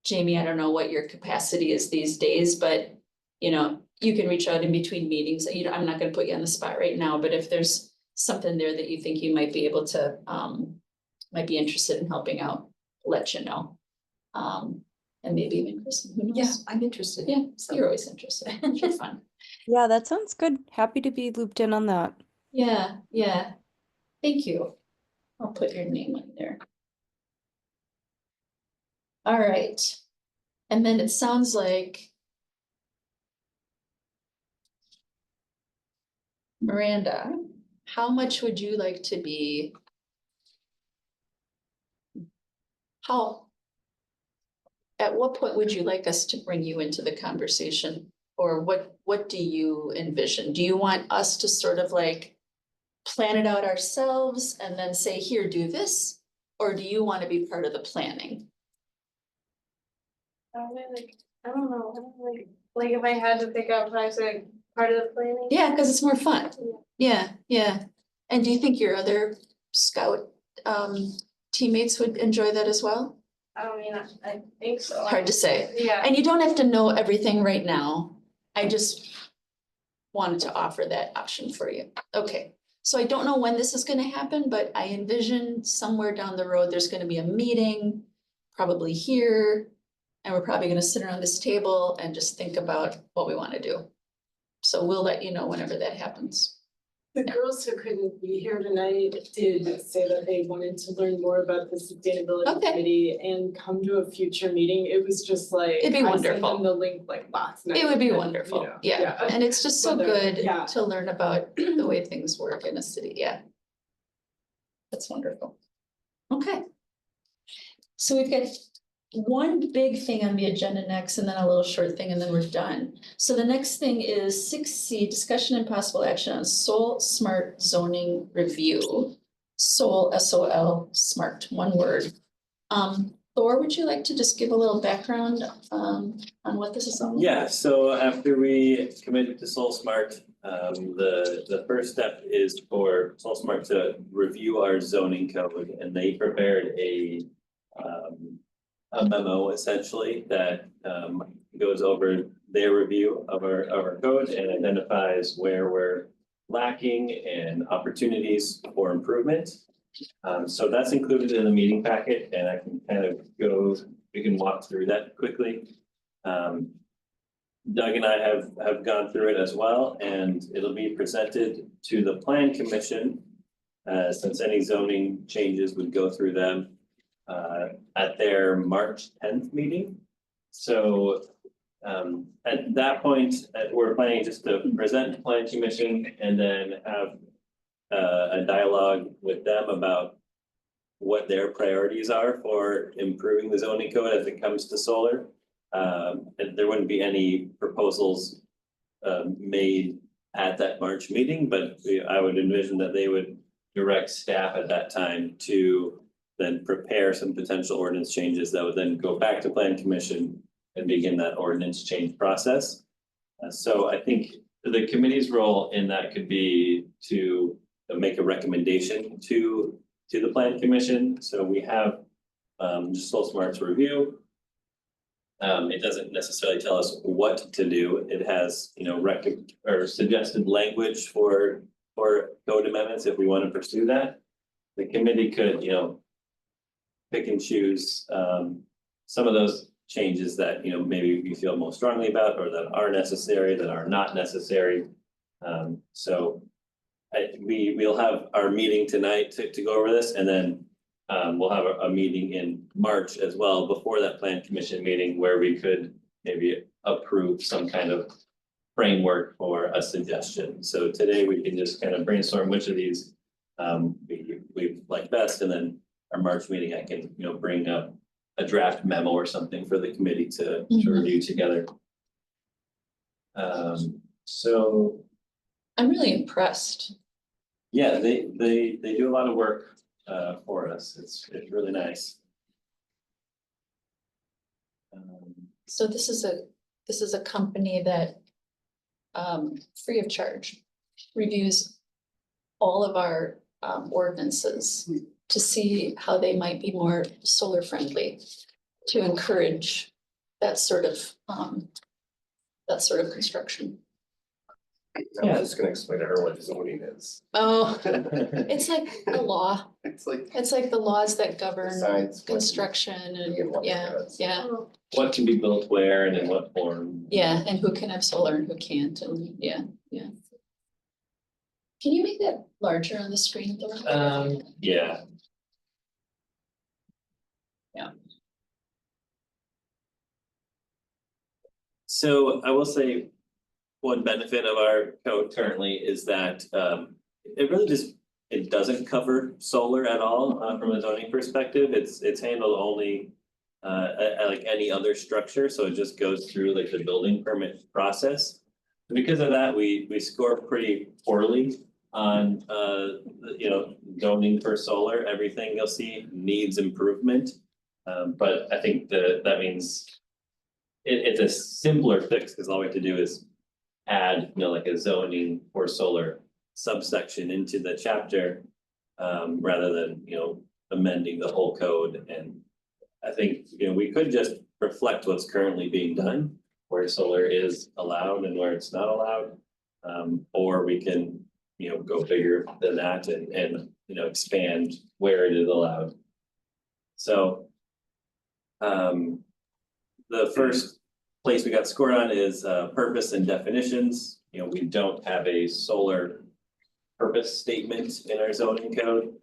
Jamie, I don't know what your capacity is these days, but you know, you can reach out in between meetings. You know, I'm not gonna put you on the spot right now, but if there's something there that you think you might be able to, might be interested in helping out, let you know. And maybe even Kristen, who knows? Yeah, I'm interested. Yeah, you're always interested. You're fun. Yeah, that sounds good. Happy to be looped in on that. Yeah, yeah. Thank you. I'll put your name on there. All right. And then it sounds like Miranda, how much would you like to be? At what point would you like us to bring you into the conversation? Or what do you envision? Do you want us to sort of like plan it out ourselves and then say, here, do this? Or do you want to be part of the planning? I don't know, like if I had to pick out project part of the planning. Yeah, because it's more fun. Yeah, yeah. And do you think your other scout teammates would enjoy that as well? I mean, I think so. Hard to say. Yeah. And you don't have to know everything right now. I just wanted to offer that option for you. Okay, so I don't know when this is gonna happen, but I envision somewhere down the road, there's gonna be a meeting, probably here. And we're probably gonna sit around this table and just think about what we wanna do. So we'll let you know whenever that happens. The girls who couldn't be here tonight did say that they wanted to learn more about the sustainability Okay. committee and come to a future meeting. It was just like, It'd be I sent wonderful. them the link like last night. It would be and, wonderful, you know, yeah, and it's just so Whether- good yeah. to learn about the way things work in a city, yeah. That's wonderful. Okay. So we've got one big thing on the agenda next, and then a little short thing, and then we're done. So the next thing is 6C, discussion and possible action on Soul Smart zoning review. Soul, S-O-L, smart, one word. Thor, would you like to just give a little background on what this is all? Yeah, so after we committed to Soul Smart, the first step is for Soul Smart to review our zoning code, and they prepared a memo essentially that goes over their review of our code and identifies where we're lacking and opportunities for improvement. So that's included in the meeting packet, and I can kind of we can walk through that quickly. Doug and I have gone through it as well, and it'll be presented to the Plan Commission. Since any zoning changes would go through them at their March 10th meeting. So at that point, we're planning just to present to Plan Commission and then have a dialogue with them about what their priorities are for improving the zoning code as it comes to solar. And there wouldn't be any proposals made at that March meeting, but I would envision that they would direct staff at that time to then prepare some potential ordinance changes that would then go back to Plan Commission and begin that ordinance change process. So I think the committee's role in that could be to make a recommendation to the Plan Commission. So we have just Soul Smart's review. It doesn't necessarily tell us what to do. It has, suggested language for code amendments if we want to pursue that. The committee could, pick and choose some of those changes that, maybe you feel most strongly about or that are necessary, that are not necessary. So we'll have our meeting tonight to go over this, and then we'll have a meeting in March as well before that Plan Commission meeting where we could maybe approve some kind of framework for a suggestion. So today we can just kind of brainstorm which of these we like best, and then our March meeting, I can, bring up a draft memo or something for the committee to review together. So I'm really impressed. yeah, they do a lot of work for us. It's really nice. So this is a company that free of charge reviews all of our ordinances to see how they might be more solar friendly, to encourage that sort of construction. Yeah. I'm just gonna explain to her what zoning is. Oh, it's like a law. It's like It's like the laws that govern science. construction and, yeah. What can be built where and in what form? Yeah, and who can have solar and who can't, and yeah. Can you make that larger on the screen, Dora? Yeah. Yeah. So I will say, one benefit of our code currently is that it really it doesn't cover solar at all from a zoning perspective. It's handled only like any other structure, so it just goes through like the building permit process. And because of that, we score pretty poorly on zoning for solar. Everything you'll see needs improvement, but I think that means it's a simpler fix because all we have to do is add, like a zoning for solar subsection into the chapter, rather than, amending the whole code. And I think, we could just reflect what's currently being done, where solar is allowed and where it's not allowed. Or we can, go bigger than that and expand where it is allowed. So the first place we got scored on is purpose and definitions. you know, we don't have a solar purpose statement in our zoning code.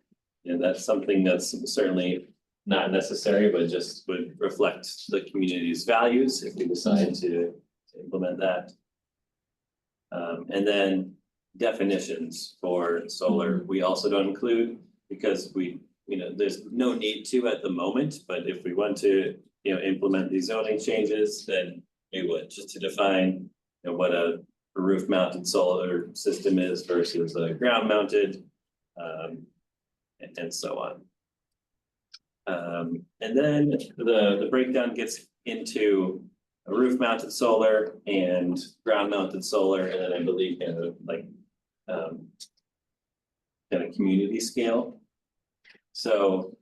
And that's something that's certainly not necessary, but just would reflect the community's values if we decide to implement that. And then definitions for solar, we also don't include because we, you know, there's no need to at the moment, but if we want to, you know, implement these zoning changes, then we would, just to define, you know, what a roof mounted solar system is versus a ground mounted, and so on. And then the breakdown gets into a roof mounted solar and ground mounted solar, and then I believe kind of like kind of community scale. So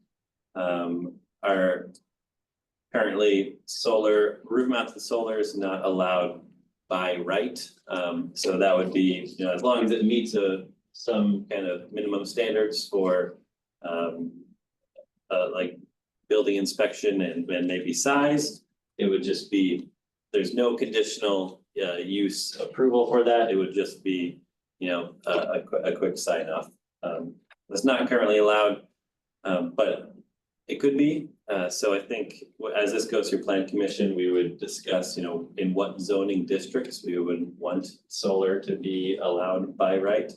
our currently roof mounted solar is not allowed by right. So that would be, you know, as long as it meets some kind of minimum standards for like building inspection and maybe size, it would just be, there's no conditional use approval for that. It would just be, you know, a quick sign off. It's not currently allowed, but it could be. So I think as this goes through plan commission, we would discuss, you know, in what zoning districts we would want solar to be allowed by right.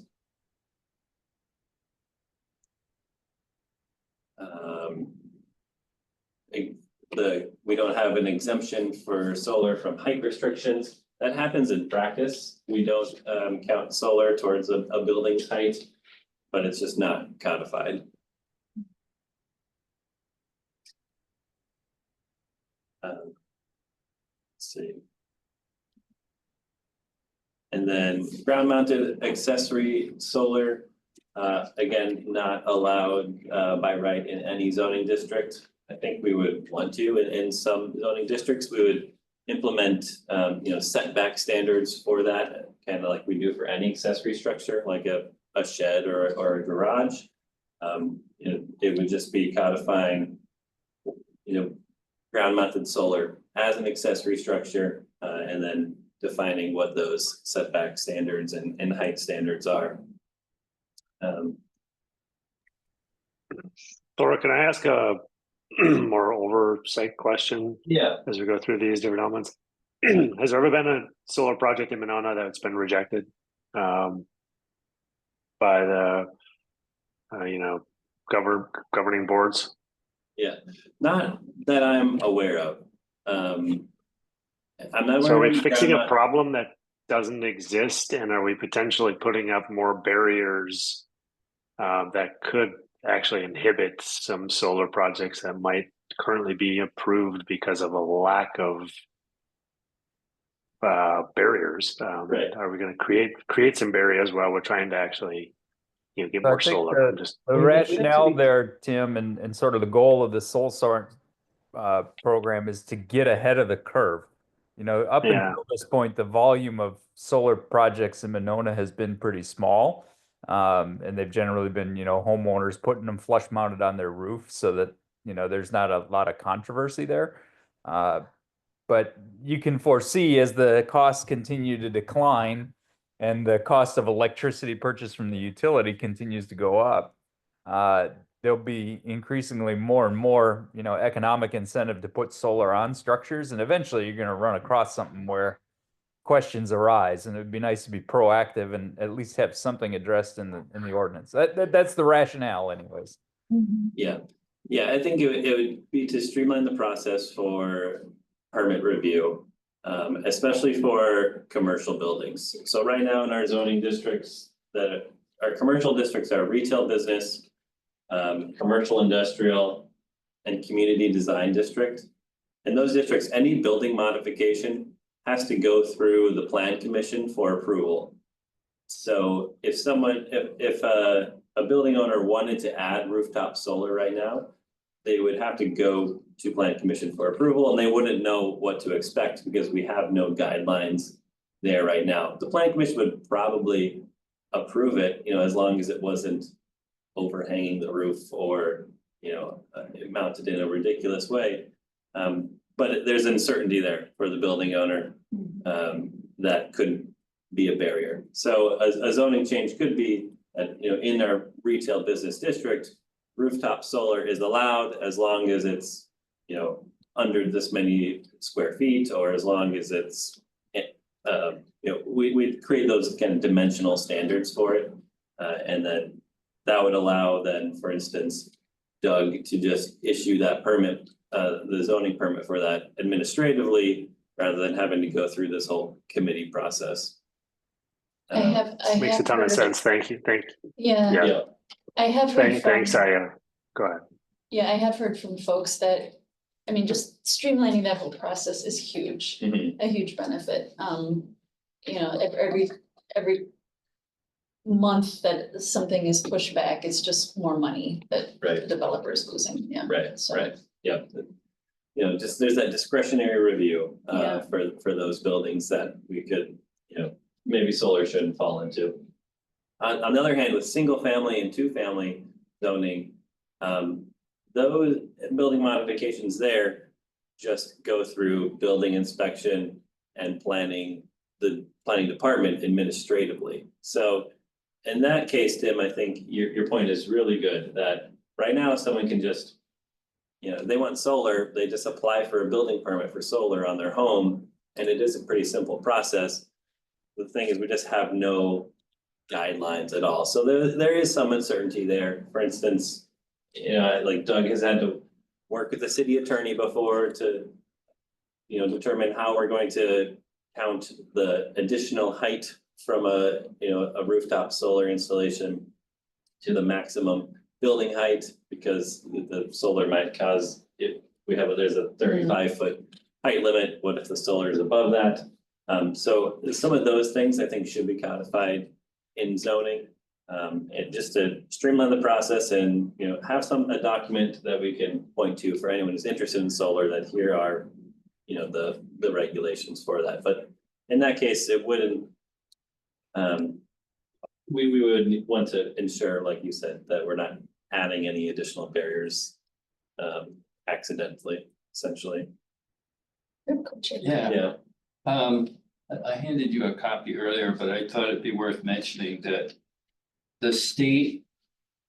We don't have an exemption for solar from height restrictions. That happens in practice. We don't count solar towards a building's height, but it's just not codified. Let's see. And then ground mounted accessory solar, again, not allowed by right in any zoning district. I think we would want to, in some zoning districts, we would implement, you know, setback standards for that, kind of like we do for any accessory structure, like a shed or a garage. You know, it would just be codifying, you know, ground mounted solar as an accessory structure, and then defining what those setback standards and height standards are. Laura, can I ask a more oversight question Yeah. as we go through these different elements? Has there ever been a solar project in Monona that's been rejected by the you know, governing boards? Yeah, not that I'm aware of. I'm not So are aware we of fixing ground a problem that doesn't exist, and are we potentially putting up more barriers that could actually inhibit some solar projects that might currently be approved because of a lack of barriers? Right. Are we going to create some barriers while we're trying to actually, you know, get So I more think solar? the rationale there, Tim, and sort of the goal of the SolStar program is to get ahead of the curve. You know, up until this point, the volume of solar projects in Monona has been pretty small. And they've generally been, you know, homeowners putting them flush mounted on their roof so that, you know, there's not a lot of controversy there. But you can foresee as the costs continue to decline and the cost of electricity purchased from the utility continues to go up, there'll be increasingly more and more, you know, economic incentive to put solar on structures. And eventually you're going to run across something where questions arise, and it would be nice to be proactive and at least have something addressed in the ordinance. That's the rationale anyways. Yeah, I think it would be to streamline the process for permit review, especially for commercial buildings. So right now in our zoning districts, our commercial districts are retail business, commercial industrial, and community design district. In those districts, any building modification has to go through the plan commission for approval. So if a building owner wanted to add rooftop solar right now, they would have to go to plan commission for approval, and they wouldn't know what to expect because we have no guidelines there right now. The plan commission would probably approve it, you know, as long as it wasn't overhanging the roof or, you know, mounted in a ridiculous way. But there's uncertainty there for the building owner that could be a barrier. So a zoning change could be, you know, in our retail business district, rooftop solar is allowed as long as it's, you know, under this many square feet, or as long as it's, you know, we create those kind of dimensional standards for it. And then that would allow then, for instance, Doug to just issue that permit, the zoning permit for that administratively, rather than having to go through this whole committee process. I have Makes a ton of heard- sense. Thank you. Yeah, Yeah. Yeah, I have heard Thanks, from, go ahead. yeah, I have heard from folks that, I mean, just streamlining that whole process is huge, mhm, a huge benefit. You know, every month that something is pushed back, it's just more money that the right, developer is losing, yeah. right, So- right, yeah. You know, just there's that discretionary review, Yeah. for those buildings that we could, you know, maybe solar shouldn't fall into. On the other hand, with single family and two family zoning, those building modifications there just go through building inspection and planning, the planning department administratively. So in that case, Tim, I think your point is really good, that right now someone can just, you know, they want solar, they just apply for a building permit for solar on their home, and it is a pretty simple process. The thing is, we just have no guidelines at all, so there is some uncertainty there. For instance, you know, like Doug has had to work with the city attorney before to, you know, determine how we're going to count the additional height from a, you know, a rooftop solar installation to the maximum building height, because the solar might cause, if we have, there's a 35-foot height limit, what if the solar is above that? So some of those things I think should be codified in zoning. And just to streamline the process and, you know, have a document that we can point to for anyone who's interested in solar, that here are, you know, the regulations for that. But in that case, it wouldn't, we would want to ensure, like you said, that we're not adding any additional barriers accidentally, essentially. Yeah. Yeah, I handed you a copy earlier, but I thought it'd be worth mentioning that the state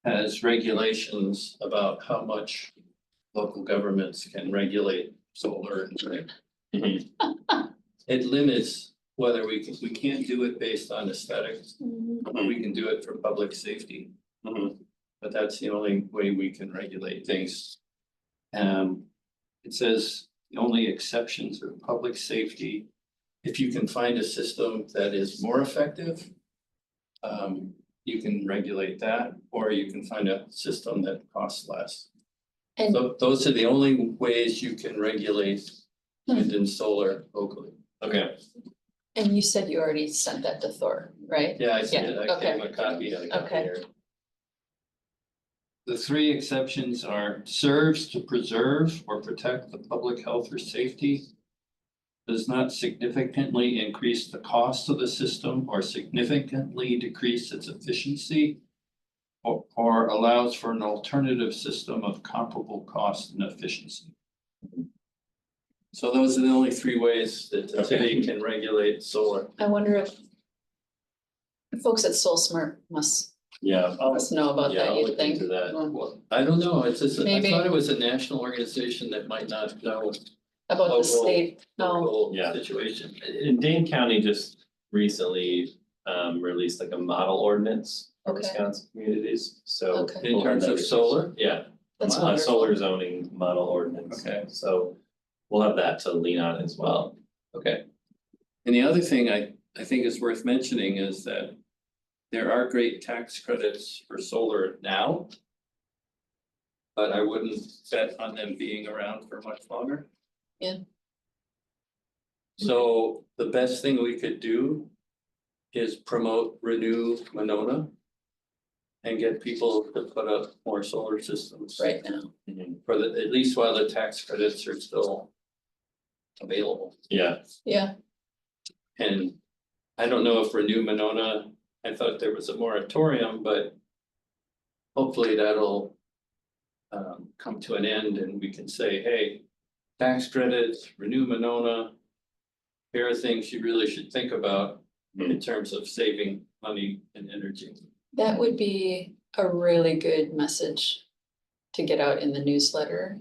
has regulations about how much local governments can regulate solar and wind. mhm, It limits whether we can't do it based on aesthetics, or we can do it for public safety. mhm, But that's the only way we can regulate things. It says the only exceptions are public safety. If you can find a system that is more effective, you can regulate that, or you can find a system that costs less. And So those are the only ways you can regulate wind and solar locally. okay, and you said you already sent that to Thor, right? Yeah, I see it. I okay. gave him a copy. Okay. The three exceptions are serves to preserve or protect the public health or safety, does not significantly increase the cost of the system or significantly decrease its efficiency, or allows for an alternative system of comparable cost and efficiency. So those are the only three ways that the city can regulate solar. I wonder if folks at Soul Smart must yeah, know about yeah, that, I'll you look think? into that. Well, I don't know, it's just, I Maybe. thought it was a national organization that might not know About the local- state, no, local Yeah. situation. And Dane County just recently released like a model ordinance for Okay. Wisconsin communities, so. Okay. In we'll have terms that of resource. solar? Yeah, that's a wonderful. solar zoning model ordinance. Okay. So we'll have that to lean on as well. Okay. And the other thing I think is worth mentioning is that there are great tax credits for solar now. But I wouldn't bet on them being around for much longer. Yeah. So the best thing we could do is promote Renew Monona and get people to put up more solar systems. Right now, Mhm. For the, at least while the tax credits are still available. Yeah, yeah, And I don't know if Renew Monona, I thought there was a moratorium, but hopefully that'll come to an end and we can say, hey, tax credits, Renew Monona. Here are things you really should think about. in terms of saving money and energy. That would be a really good message to get out in the newsletter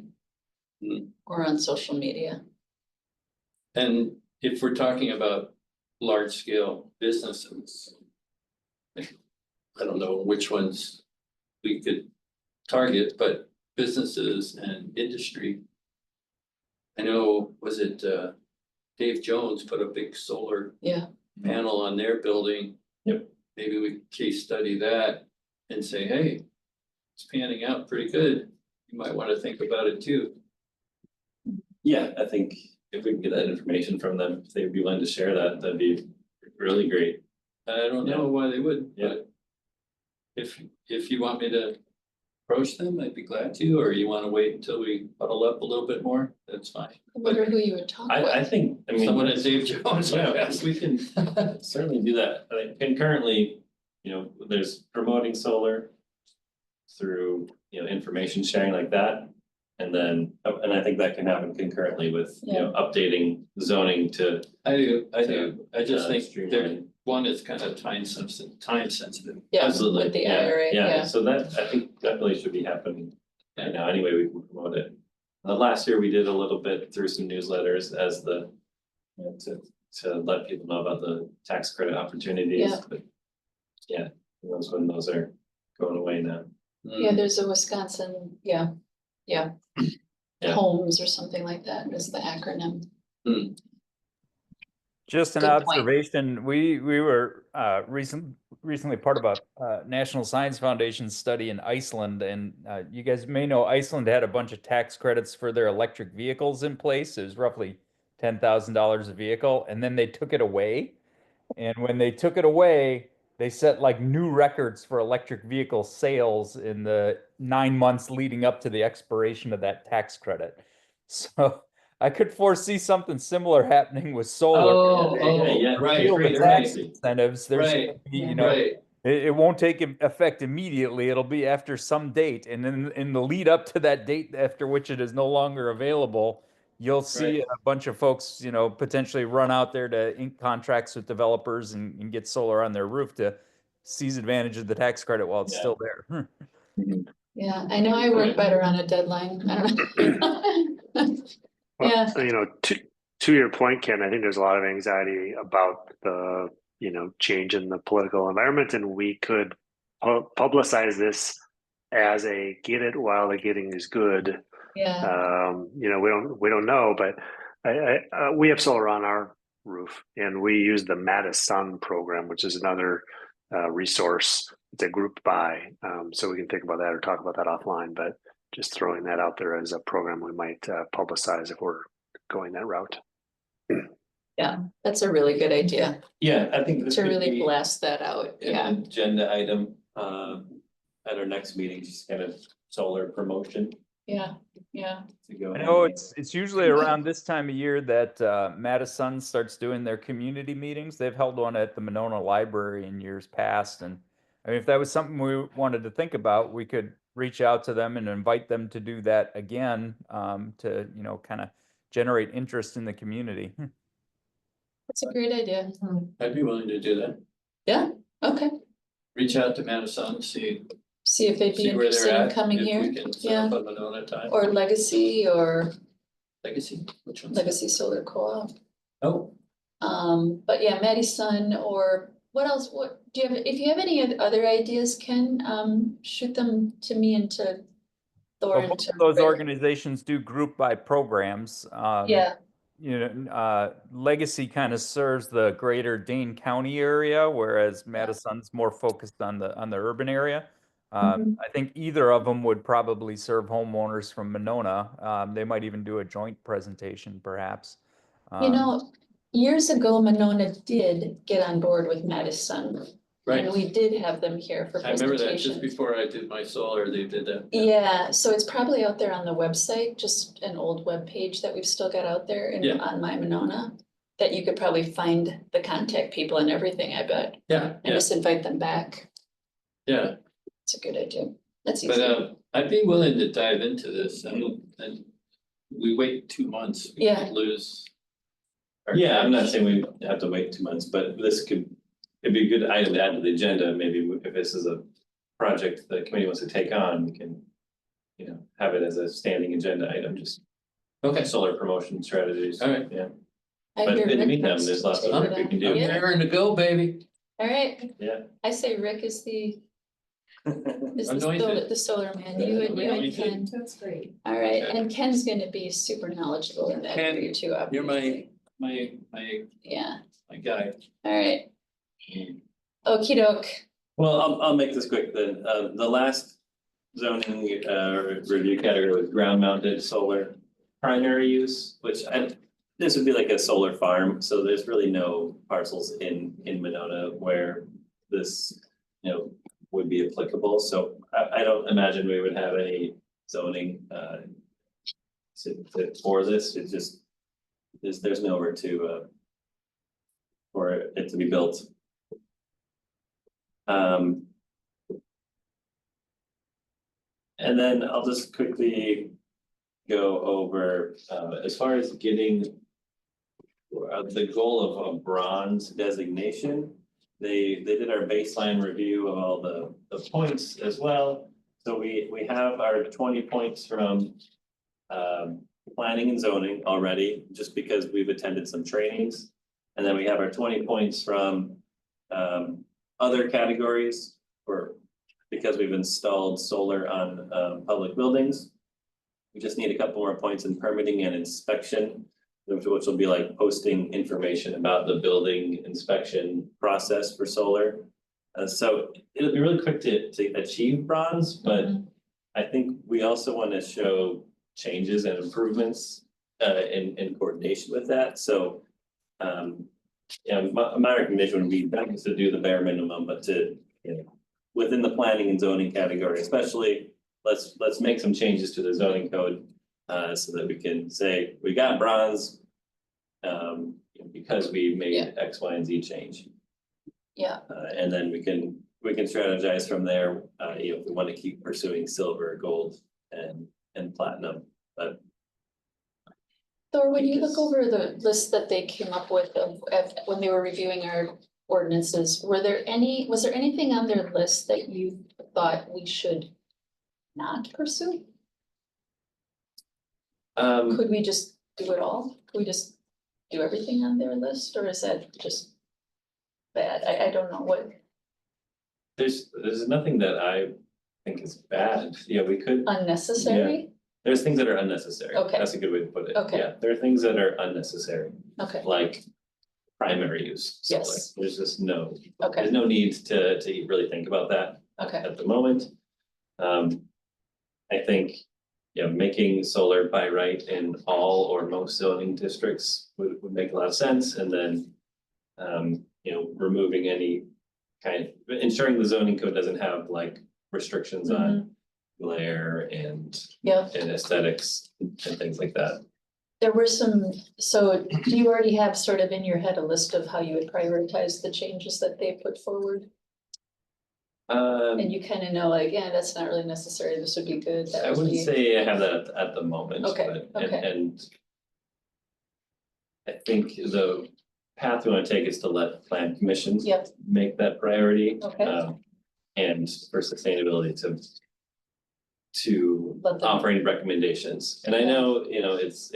Mm. or on social media. And if we're talking about large scale businesses, I don't know which ones we could target, but businesses and industry. I know, was it Dave Jones put a big solar Yeah, panel on their building? Yep. Maybe we case study that and say, hey, it's panning out pretty good. You might want to think about it too. Yeah, I think if we can get that information from them, if they'd be willing to share that, that'd be really great. I don't know why they wouldn't, Yeah. but if you want me to approach them, I'd be glad to, or you want to wait until we huddle up a little bit more, that's fine. I wonder who you would talk I with. think, I mean. Someone at Dave Jones, I Yeah, guess. we can certainly do that. I think concurrently, you know, there's promoting solar through, you know, information sharing like that. And then, and I think that can happen concurrently with, you know, updating zoning to. I do, I just uh, think there, streamline. one is kind of time sensitive. Yeah, Absolutely, with the yeah, IRA, yeah. So that, I think definitely should be happening right now, anyway, we can promote it. Last year, we did a little bit through some newsletters as the, you know, to let people know about the tax credit opportunities, Yeah. but. Yeah, who knows when those are going away now. Yeah, there's a Wisconsin, yeah. Yeah. Homes or something like that is the acronym. Just an Good point. observation, we were recently part of a National Science Foundation study in Iceland, and you guys may know Iceland had a bunch of tax credits for their electric vehicles in place. It was roughly $10,000 a vehicle, and then they took it away. And when they took it away, they set like new records for electric vehicle sales in the 9 months leading up to the expiration of that tax credit. So I could foresee something similar happening with solar. Repeal the tax incentives. There's gonna be, you know, it won't take effect immediately. It'll be after some date, and then in the lead up to that date after which it is no longer available, you'll see a bunch of folks, you know, potentially run out there to ink contracts with developers and get solar on their roof to seize advantage of the tax credit while it's still there. Yeah, I know I work better on a deadline. I don't know. Yeah. Well, you know, to your point, Ken, I think there's a lot of anxiety about the, you know, change in the political environment, and we could publicize this as a get it while the getting is good. Yeah, You know, we don't know, but we have solar on our roof, and we use the Madison program, which is another resource. It's a group buy, so we can think about that or talk about that offline. But just throwing that out there as a program we might publicize if we're going that route. yeah, that's a really good idea Yeah, I think this to could really be blast that out. an Yeah, agenda item, at our next meeting, just kind of solar promotion yeah, yeah. to go. I know it's usually around this time of year that Madison starts doing their community meetings. They've held one at the Monona Library in years past, and I mean, if that was something we wanted to think about, we could reach out to them and invite them to do that again, to, you know, kind of generate interest in the community. That's a great idea. I'd be willing to do that. Yeah, okay. Reach out to Madison, see See if they'd be where they're interested in at. coming if here. we can set up a Monona time. Or Legacy or Legacy, which one's? Legacy Solar Co-op. Oh, But yeah, Madison or what else? What do you have? If you have any other ideas, Ken, shoot them to me and to Thor. Well, and both to of those Rick. organizations do group by programs. Yeah, You know, Legacy kind of serves the greater Dane County area, whereas Madison's more focused on the urban area. Mhm. I think either of them would probably serve homeowners from Monona. They might even do a joint presentation, perhaps. you know, years ago, Monona did get on board with Madison. right. And we did have them here for I remember that just presentations. before I did my solar, they did that. Yeah, so it's probably out there on the website, just an old web page that we've still got out there Yeah. on My Monona. That you could probably find the contact people and everything, I bet, Yeah, and yeah, just invite them back. yeah. It's a good idea. That's But easy. I'd be willing to dive into this and we wait 2 months. we Yeah. could lose. our Yeah, I'm not cash. saying we have to wait 2 months, but this could it'd be a good item to add to the agenda, maybe if this is a project the committee wants to take on, we can. You know, have it as a standing agenda item, just Okay, solar promotion strategies. All right. Yeah, I but hear in the Rick meantime, wants there's to lots of take work it we on. can do. Yeah. raring to go, baby. All right, Yeah. I say Rick is the Anointed. the solar man, you and Ken. That's great. All right, and Ken's gonna be super knowledgeable in that Ken, area too, You're obviously. my Yeah, guy. all right. Okey doke. Well, I'll make this quick then. The last zoning review category was ground mounted solar primary use, which this would be like a solar farm, so there's really no parcels in Monona where this, you know, would be applicable, so I don't imagine we would have any zoning for this, it's just there's nowhere to for it to be built. And then I'll just quickly go over, as far as getting the goal of a bronze designation. They did our baseline review of all the points as well. So we have our 20 points from planning and zoning already, just because we've attended some trainings. And then we have our 20 points from other categories because we've installed solar on public buildings. We just need a couple more points in permitting and inspection, which will be like posting information about the building inspection process for solar. So it'll be really quick to achieve bronze, but I think we also want to show changes and improvements in coordination with that. So my recommendation would be not just to do the bare minimum, but to, within the planning and zoning category, especially, let's make some changes to the zoning code so that we can say we got bronze because we made X, Y, and Z change. Yeah, And then we can strategize from there, if we want to keep pursuing silver, gold, and platinum, but. Thor, when you look over the list that they came up with when they were reviewing our ordinances, was there anything on their list that you thought we should not pursue? Could we just do it all? Could we just do everything on their list, or is that just bad? I don't know what. There's nothing that I think is bad. Yeah, we could, Unnecessary? there's things that are unnecessary. Okay. That's a good way to put it. Okay. Yeah, there are things that are unnecessary, Okay, like primary use. solar. Yes. There's just there's okay, no need to really think about that okay, at the moment. I think, making solar by right in all or most zoning districts would make a lot of sense, and then removing any ensuring the zoning code doesn't have like restrictions on glare and yeah. aesthetics and things like that. There were so do you already have sort of in your head a list of how you would prioritize the changes that they put forward? And you kind of know, like, yeah, that's not really necessary, this would be good. I wouldn't say I have that at the moment, Okay, but okay. and I think the path we want to take is to let plan commissions Yep. make that priority. Okay. And for sustainability to Let them- offer any recommendations. And I know, it's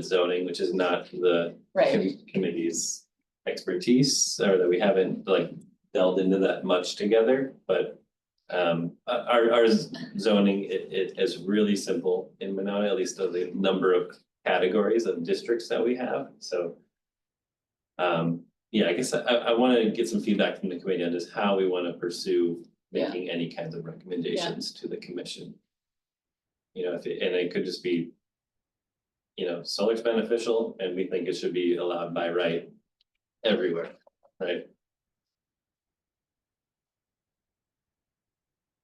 zoning, which is not the Right, committee's expertise, or that we haven't like delved into that much together, but our zoning, it is really simple in Monona, at least the number of categories of districts that we have, so. I guess I want to get some feedback from the committee on just how we want to pursue making any kinds of recommendations to the commission. And it could just be, solar's beneficial and we think it should be allowed by right everywhere, right?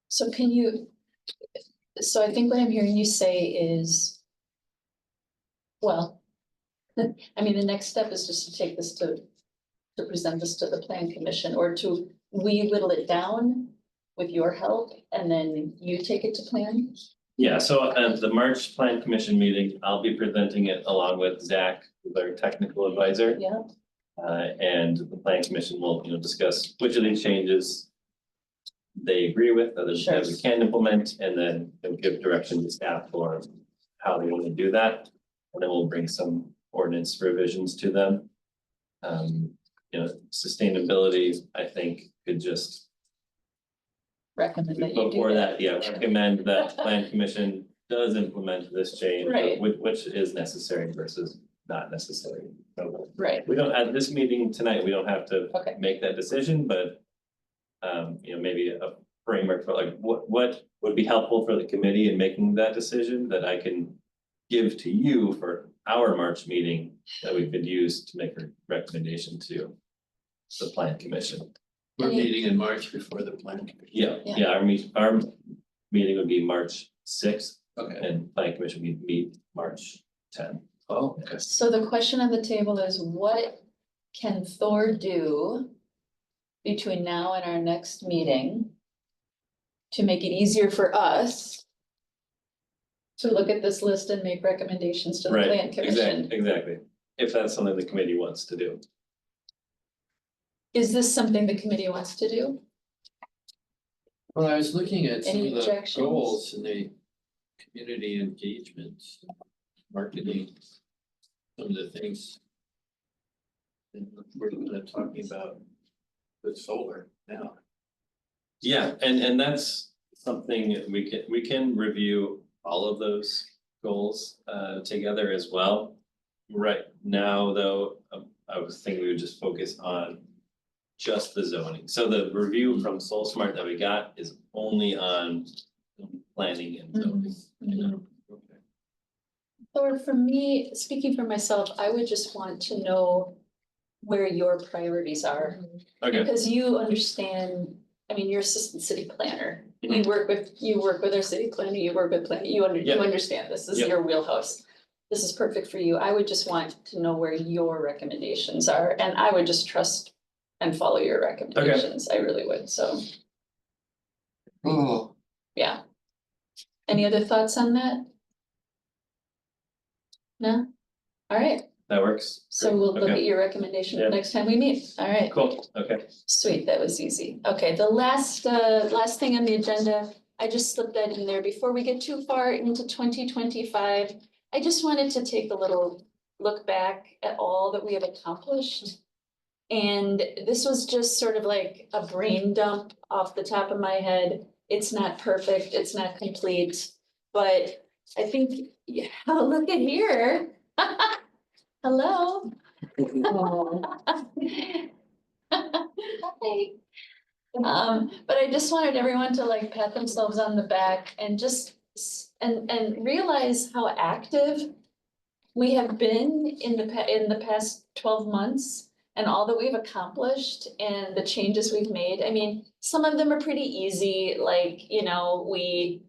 so I think what I'm hearing you say is, well, I mean, the next step is just to take this to present this to the plan commission, or we whittle it down with your help and then you take it to plan? Yeah, so at the March Plan Commission meeting, I'll be presenting it along with Zach, who's our technical advisor. Yeah, And the plan commission will, discuss which of these changes they agree with, others that we can implement, and then they'll give direction to staff for how they want to do that. And then we'll bring some ordinance revisions to them. Sustainability, I think, could just Recommend that you do before that. that, recommend that plan commission does implement this change, Right. which is necessary versus not necessary. So Right, we don't, at this meeting tonight, we don't have to okay, make that decision, but maybe a framework for like, what would be helpful for the committee in making that decision that I can give to you for our March meeting that we could use to make a recommendation to the plan commission. We're Any- meeting in March before the plan commission. Yeah, our meeting would be March sixth, Okay. and plan commission would meet March 10th. Oh, okay. so the question on the table is what can Thor do between now and our next meeting to make it easier for us to look at this list and make recommendations to the Right, plan commission? Exactly, if that's something the committee wants to do. Is this something the committee wants to do? Well, I was looking at some Any of the objections? goals in the community engagement, marketing, some of the things. And we're kind of talking about with solar now. Yeah, and that's something we can review all of those goals together as well. Right now, though, I was thinking we would just focus on just the zoning. So the review from Soul Smart that we got is only on planning and zoning. Okay. Or for me, speaking for myself, I would just want to know where your priorities are. Okay, Because you understand, I mean, you're assistant city planner. You work with our city planner, you work with planning, you Yep. understand this is Yep. your wheelhouse. This is perfect for you. I would just want to know where your recommendations are, and I would just trust and follow your recommendations. I really would, so, Oh. yeah. Any other thoughts on that? No? All right, that works. so Great. we'll look Okay. at your recommendation Yeah. next time we meet. All right. Cool, okay. Sweet, that was easy. Okay, the last thing on the agenda, I just slipped that in there before we get too far into 2025. I just wanted to take a little look back at all that we have accomplished. And this was just sort of like a brain dump off the top of my head. It's not perfect, it's not complete, but I think, yeah, look at here. Hello. Hi. But I just wanted everyone to like pat themselves on the back and just and realize how active we have been in the past 12 months and all that we've accomplished and the changes we've made. I mean, some of them are pretty easy, like, we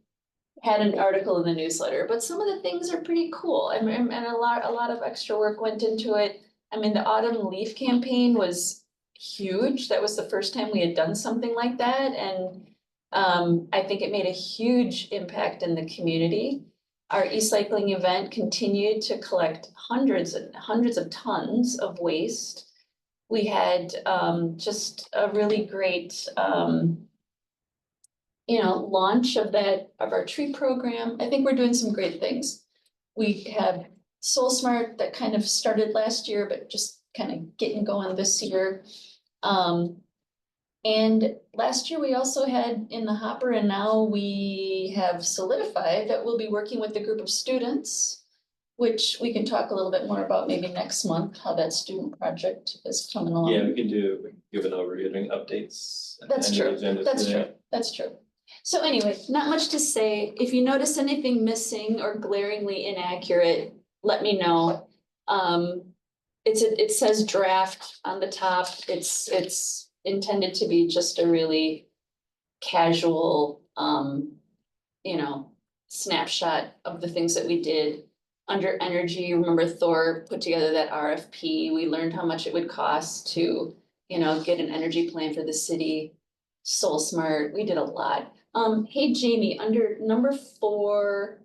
had an article in the newsletter, but some of the things are pretty cool and a lot of extra work went into it. I mean, the autumn leaf campaign was huge. That was the first time we had done something like that, and I think it made a huge impact in the community. Our e-cycling event continued to collect hundreds and hundreds of tons of waste. We had just a really great launch of our tree program. I think we're doing some great things. We have Soul Smart that kind of started last year, but just kind of getting going this year. And last year we also had in the hopper, and now we have solidified that we'll be working with a group of students, which we can talk a little bit more about maybe next month, how that student project is coming along. Yeah, we can give an overview, doing updates. at the That's end of the true, agenda that's today. true, that's true. So anyway, not much to say. If you notice anything missing or glaringly inaccurate, let me know. It says draft on the top. It's intended to be just a really casual, snapshot of the things that we did. Under energy, remember Thor put together that RFP. We learned how much it would cost to, get an energy plan for the city. Soul Smart, we did a lot. Hey Jamie, under number 4,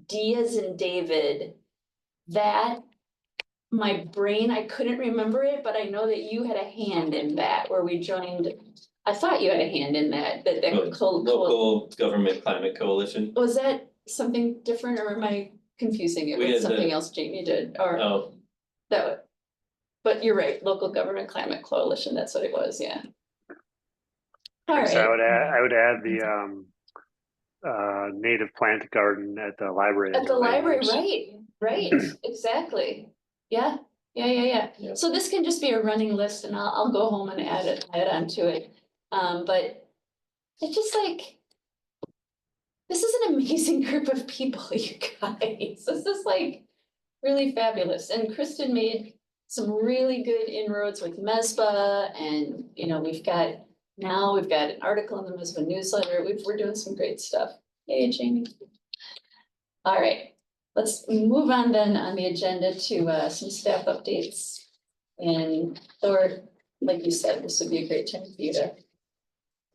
D as in David, that my brain, I couldn't remember it, but I know that you had a hand in that, where we joined. I thought you had a hand in that, Local Government Climate Coalition. was that something different, or am I confusing it We with had something the- else Jamie did, or Oh, that? But you're right, Local Government Climate Coalition, that's what it was, yeah. All So right, I would add the native plant garden at the library. at the library, Langhorse. right, exactly, yeah. Yeah. So this can just be a running list, and I'll go home and add onto it, but it's just like. This is an amazing group of people, you guys. This is like really fabulous. And Kristen made some really good inroads with MESBA, and we've got an article in the MESBA newsletter. We're doing some great stuff. Hey, Jamie. All right, let's move on then on the agenda to some staff updates. And Thor, like you said, this would be a great time for you to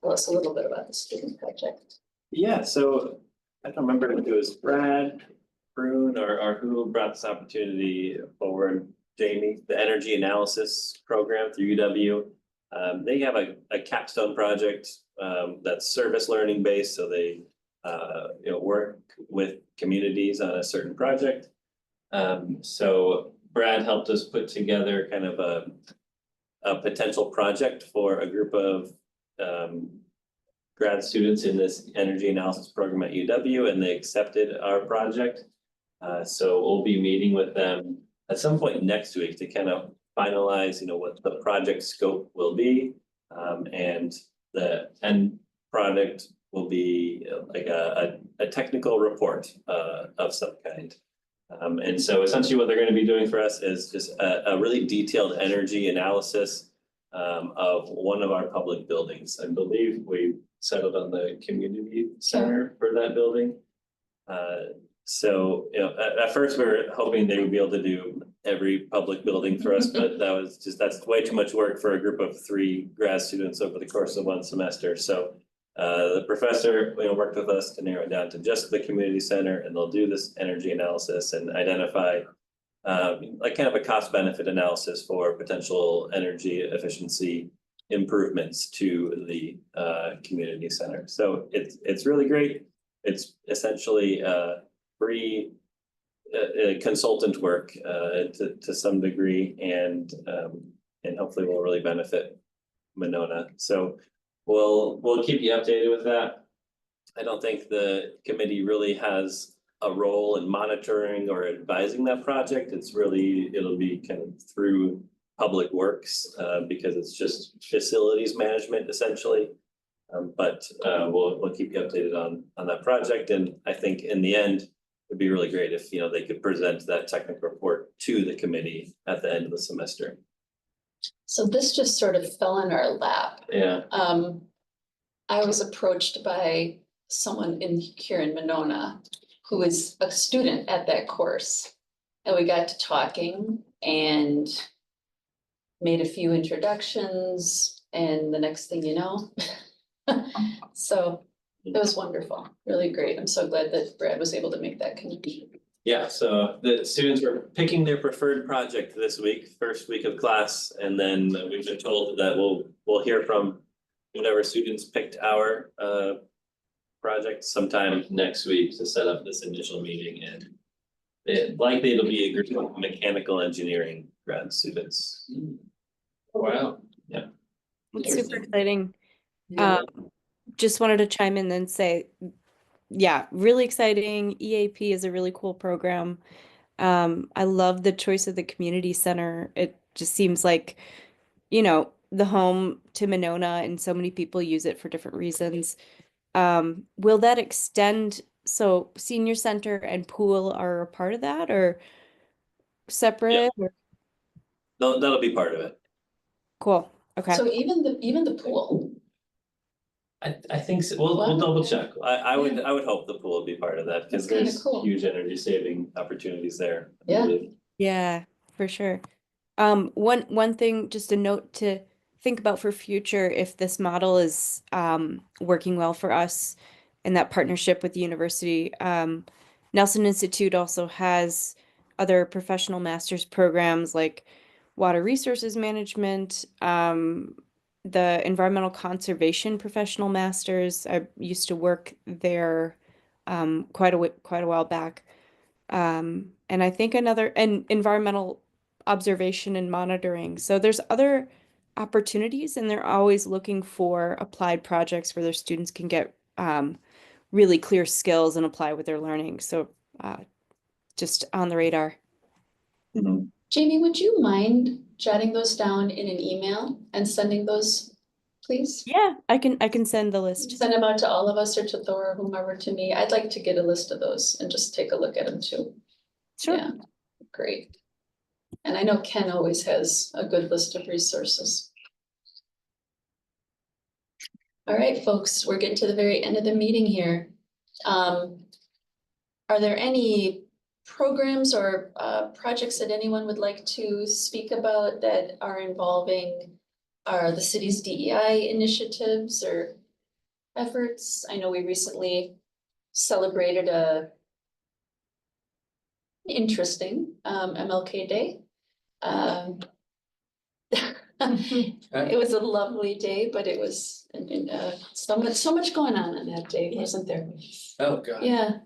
tell us a little bit about the student project. yeah, so I don't remember if it was Brad, Brune, or who brought this opportunity forward, Jamie, the energy analysis program through UW. They have a capstone project that's service learning based, so they work with communities on a certain project. So Brad helped us put together kind of a potential project for a group of grad students in this energy analysis program at UW, and they accepted our project. So we'll be meeting with them at some point next week to kind of finalize, what the project scope will be. And the end product will be like a technical report of some kind. And so essentially what they're going to be doing for us is just a really detailed energy analysis of one of our public buildings. I believe we settled on the community center for that building. So, at first we were hoping they would be able to do every public building for us, but that's way too much work for a group of 3 grad students over the course of one semester. So the professor, worked with us to narrow it down to just the community center, and they'll do this energy analysis and identify like kind of a cost benefit analysis for potential energy efficiency improvements to the community center. So it's really great. It's essentially free consultant work to some degree, and hopefully will really benefit Monona. So we'll keep you updated with that. I don't think the committee really has a role in monitoring or advising that project. It'll be kind of through Public Works because it's just facilities management essentially. But we'll keep you updated on that project, and I think in the end it'd be really great if they could present that technical report to the committee at the end of the semester. So this just sort of fell in our lap. Yeah. I was approached by someone here in Monona who is a student at that course. And we got to talking and made a few introductions, and the next thing you know. So it was wonderful, really great. I'm so glad that Brad was able to make that connection. Yeah, so the students were picking their preferred project this week, first week of class, and then we've been told that we'll hear from whatever students picked our project sometime next week to set up this initial meeting, and likely it'll be a group of mechanical engineering grad students. Wow. It's super exciting. Yeah. Just wanted to chime in and say, yeah, really exciting. EAP is a really cool program. I love the choice of the community center. It just seems like, the home to Monona, and so many people use it for different reasons. Will that extend? So senior center and pool are a part of that, or separate? Or- That'll be part of it. Cool. Okay. So even the pool. I think so. We'll double check. I would hope the pool would be part of that because That's kinda there's cool. huge energy saving opportunities there. I Yeah. believe. Yeah, for sure. One thing, just a note to think about for future, if this model is working well for us in that partnership with the university. Nelson Institute also has other professional master's programs like water resources management, the environmental conservation professional masters. I used to work there quite a while back. And I think and environmental observation and monitoring. So there's other opportunities, and they're always looking for applied projects where their students can get really clear skills and apply what they're learning. So just on the radar. Jamie, would you mind jotting those down in an email and sending those, please? Yeah, I can send the list. Send them out to all of us or to Thor or whomever to me. I'd like to get a list of those and just take a look at them too. Sure. Yeah, great. And I know Ken always has a good list of resources. All right, folks, we're getting to the very end of the meeting here. Are there any programs or projects that anyone would like to speak about that are involving the city's DEI initiatives or efforts? I know we recently celebrated a interesting MLK Day. It was a lovely day, but it was so much going on that day, wasn't there? Oh, God. Yeah.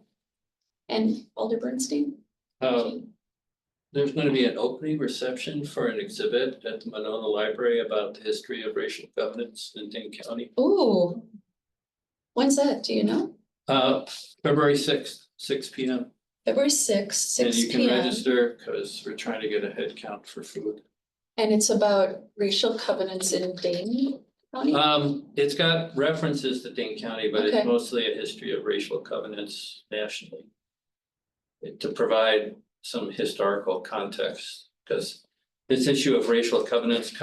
And Alder Bernstein? There's gonna be an opening reception for an exhibit at the Monona Library about the history of racial governance in Dane County. Ooh. When's that? Do you know? February 6th, 6 p.m. February 6th, And 6 you can p.m. register because we're trying to get a head count for food. And it's about racial covenants in Dane County? It's got references to Dane County, but Okay. it's mostly a history of racial covenants nationally. To provide some historical context, because this issue of racial covenants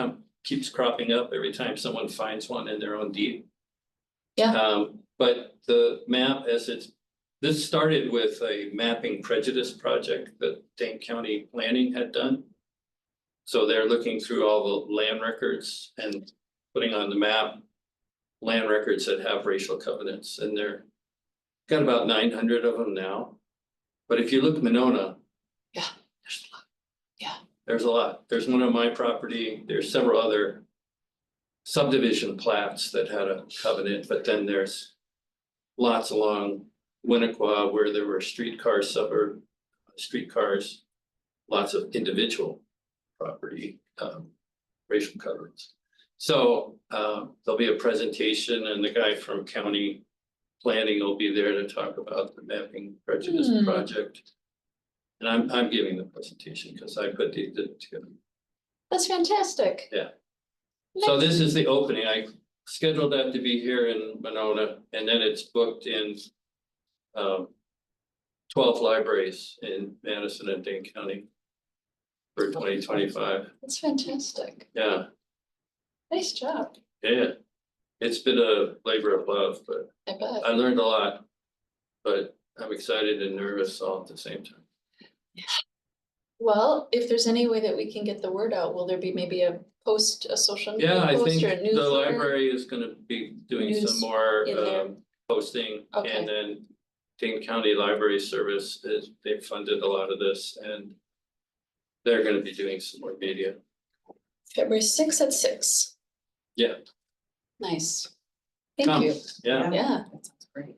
keeps cropping up every time someone finds one in their own deed. Yeah. But the map this started with a mapping prejudice project that Dane County Planning had done. So they're looking through all the land records and putting on the map land records that have racial covenants, and they're got about 900 of them now. But if you look Monona. Yeah. There's a lot. Yeah. There's a lot. There's one on my property. There's several other subdivision plats that had a covenant, but then there's lots along Winnequa where there were streetcars, lots of individual property, racial covenants. So there'll be a presentation, and the guy from county planning will be there to talk about the mapping prejudice project. And I'm giving the presentation because I put it together. That's fantastic. Yeah. So this is the opening. I scheduled that to be here in Monona, and then it's booked in 12 libraries in Madison and Dane County for 2025. That's fantastic. Yeah, Nice job. yeah. It's been a labor of love, but I bet. I learned a lot. But I'm excited and nervous all at the same time. Well, if there's any way that we can get the word out, will there be maybe a social media Yeah, I post think or a the newsletter? library is gonna be doing some News more in there. posting. Okay. And then Dane County Library Service they've funded a lot of this, and they're gonna be doing some more media. February 6th at 6. Yeah. Nice. Come. Thank you. Yeah, Yeah, That sounds great.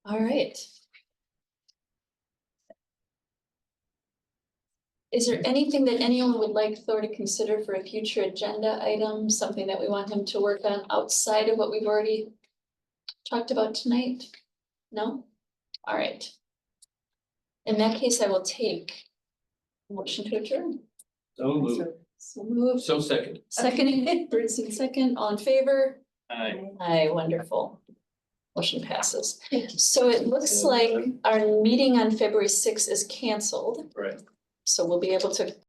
all right. Is there anything that anyone would like Thor to consider for a future agenda item, something that we want him to work on outside of what we've already talked about tonight? No? All right. In that case, I will take a motion to adjourn. so moved. So moved. So second. Second, Bernstein second, all in favor? Aye. Aye, wonderful. Motion passes. So it looks like our meeting on February 6th is canceled. Right. So we'll be able to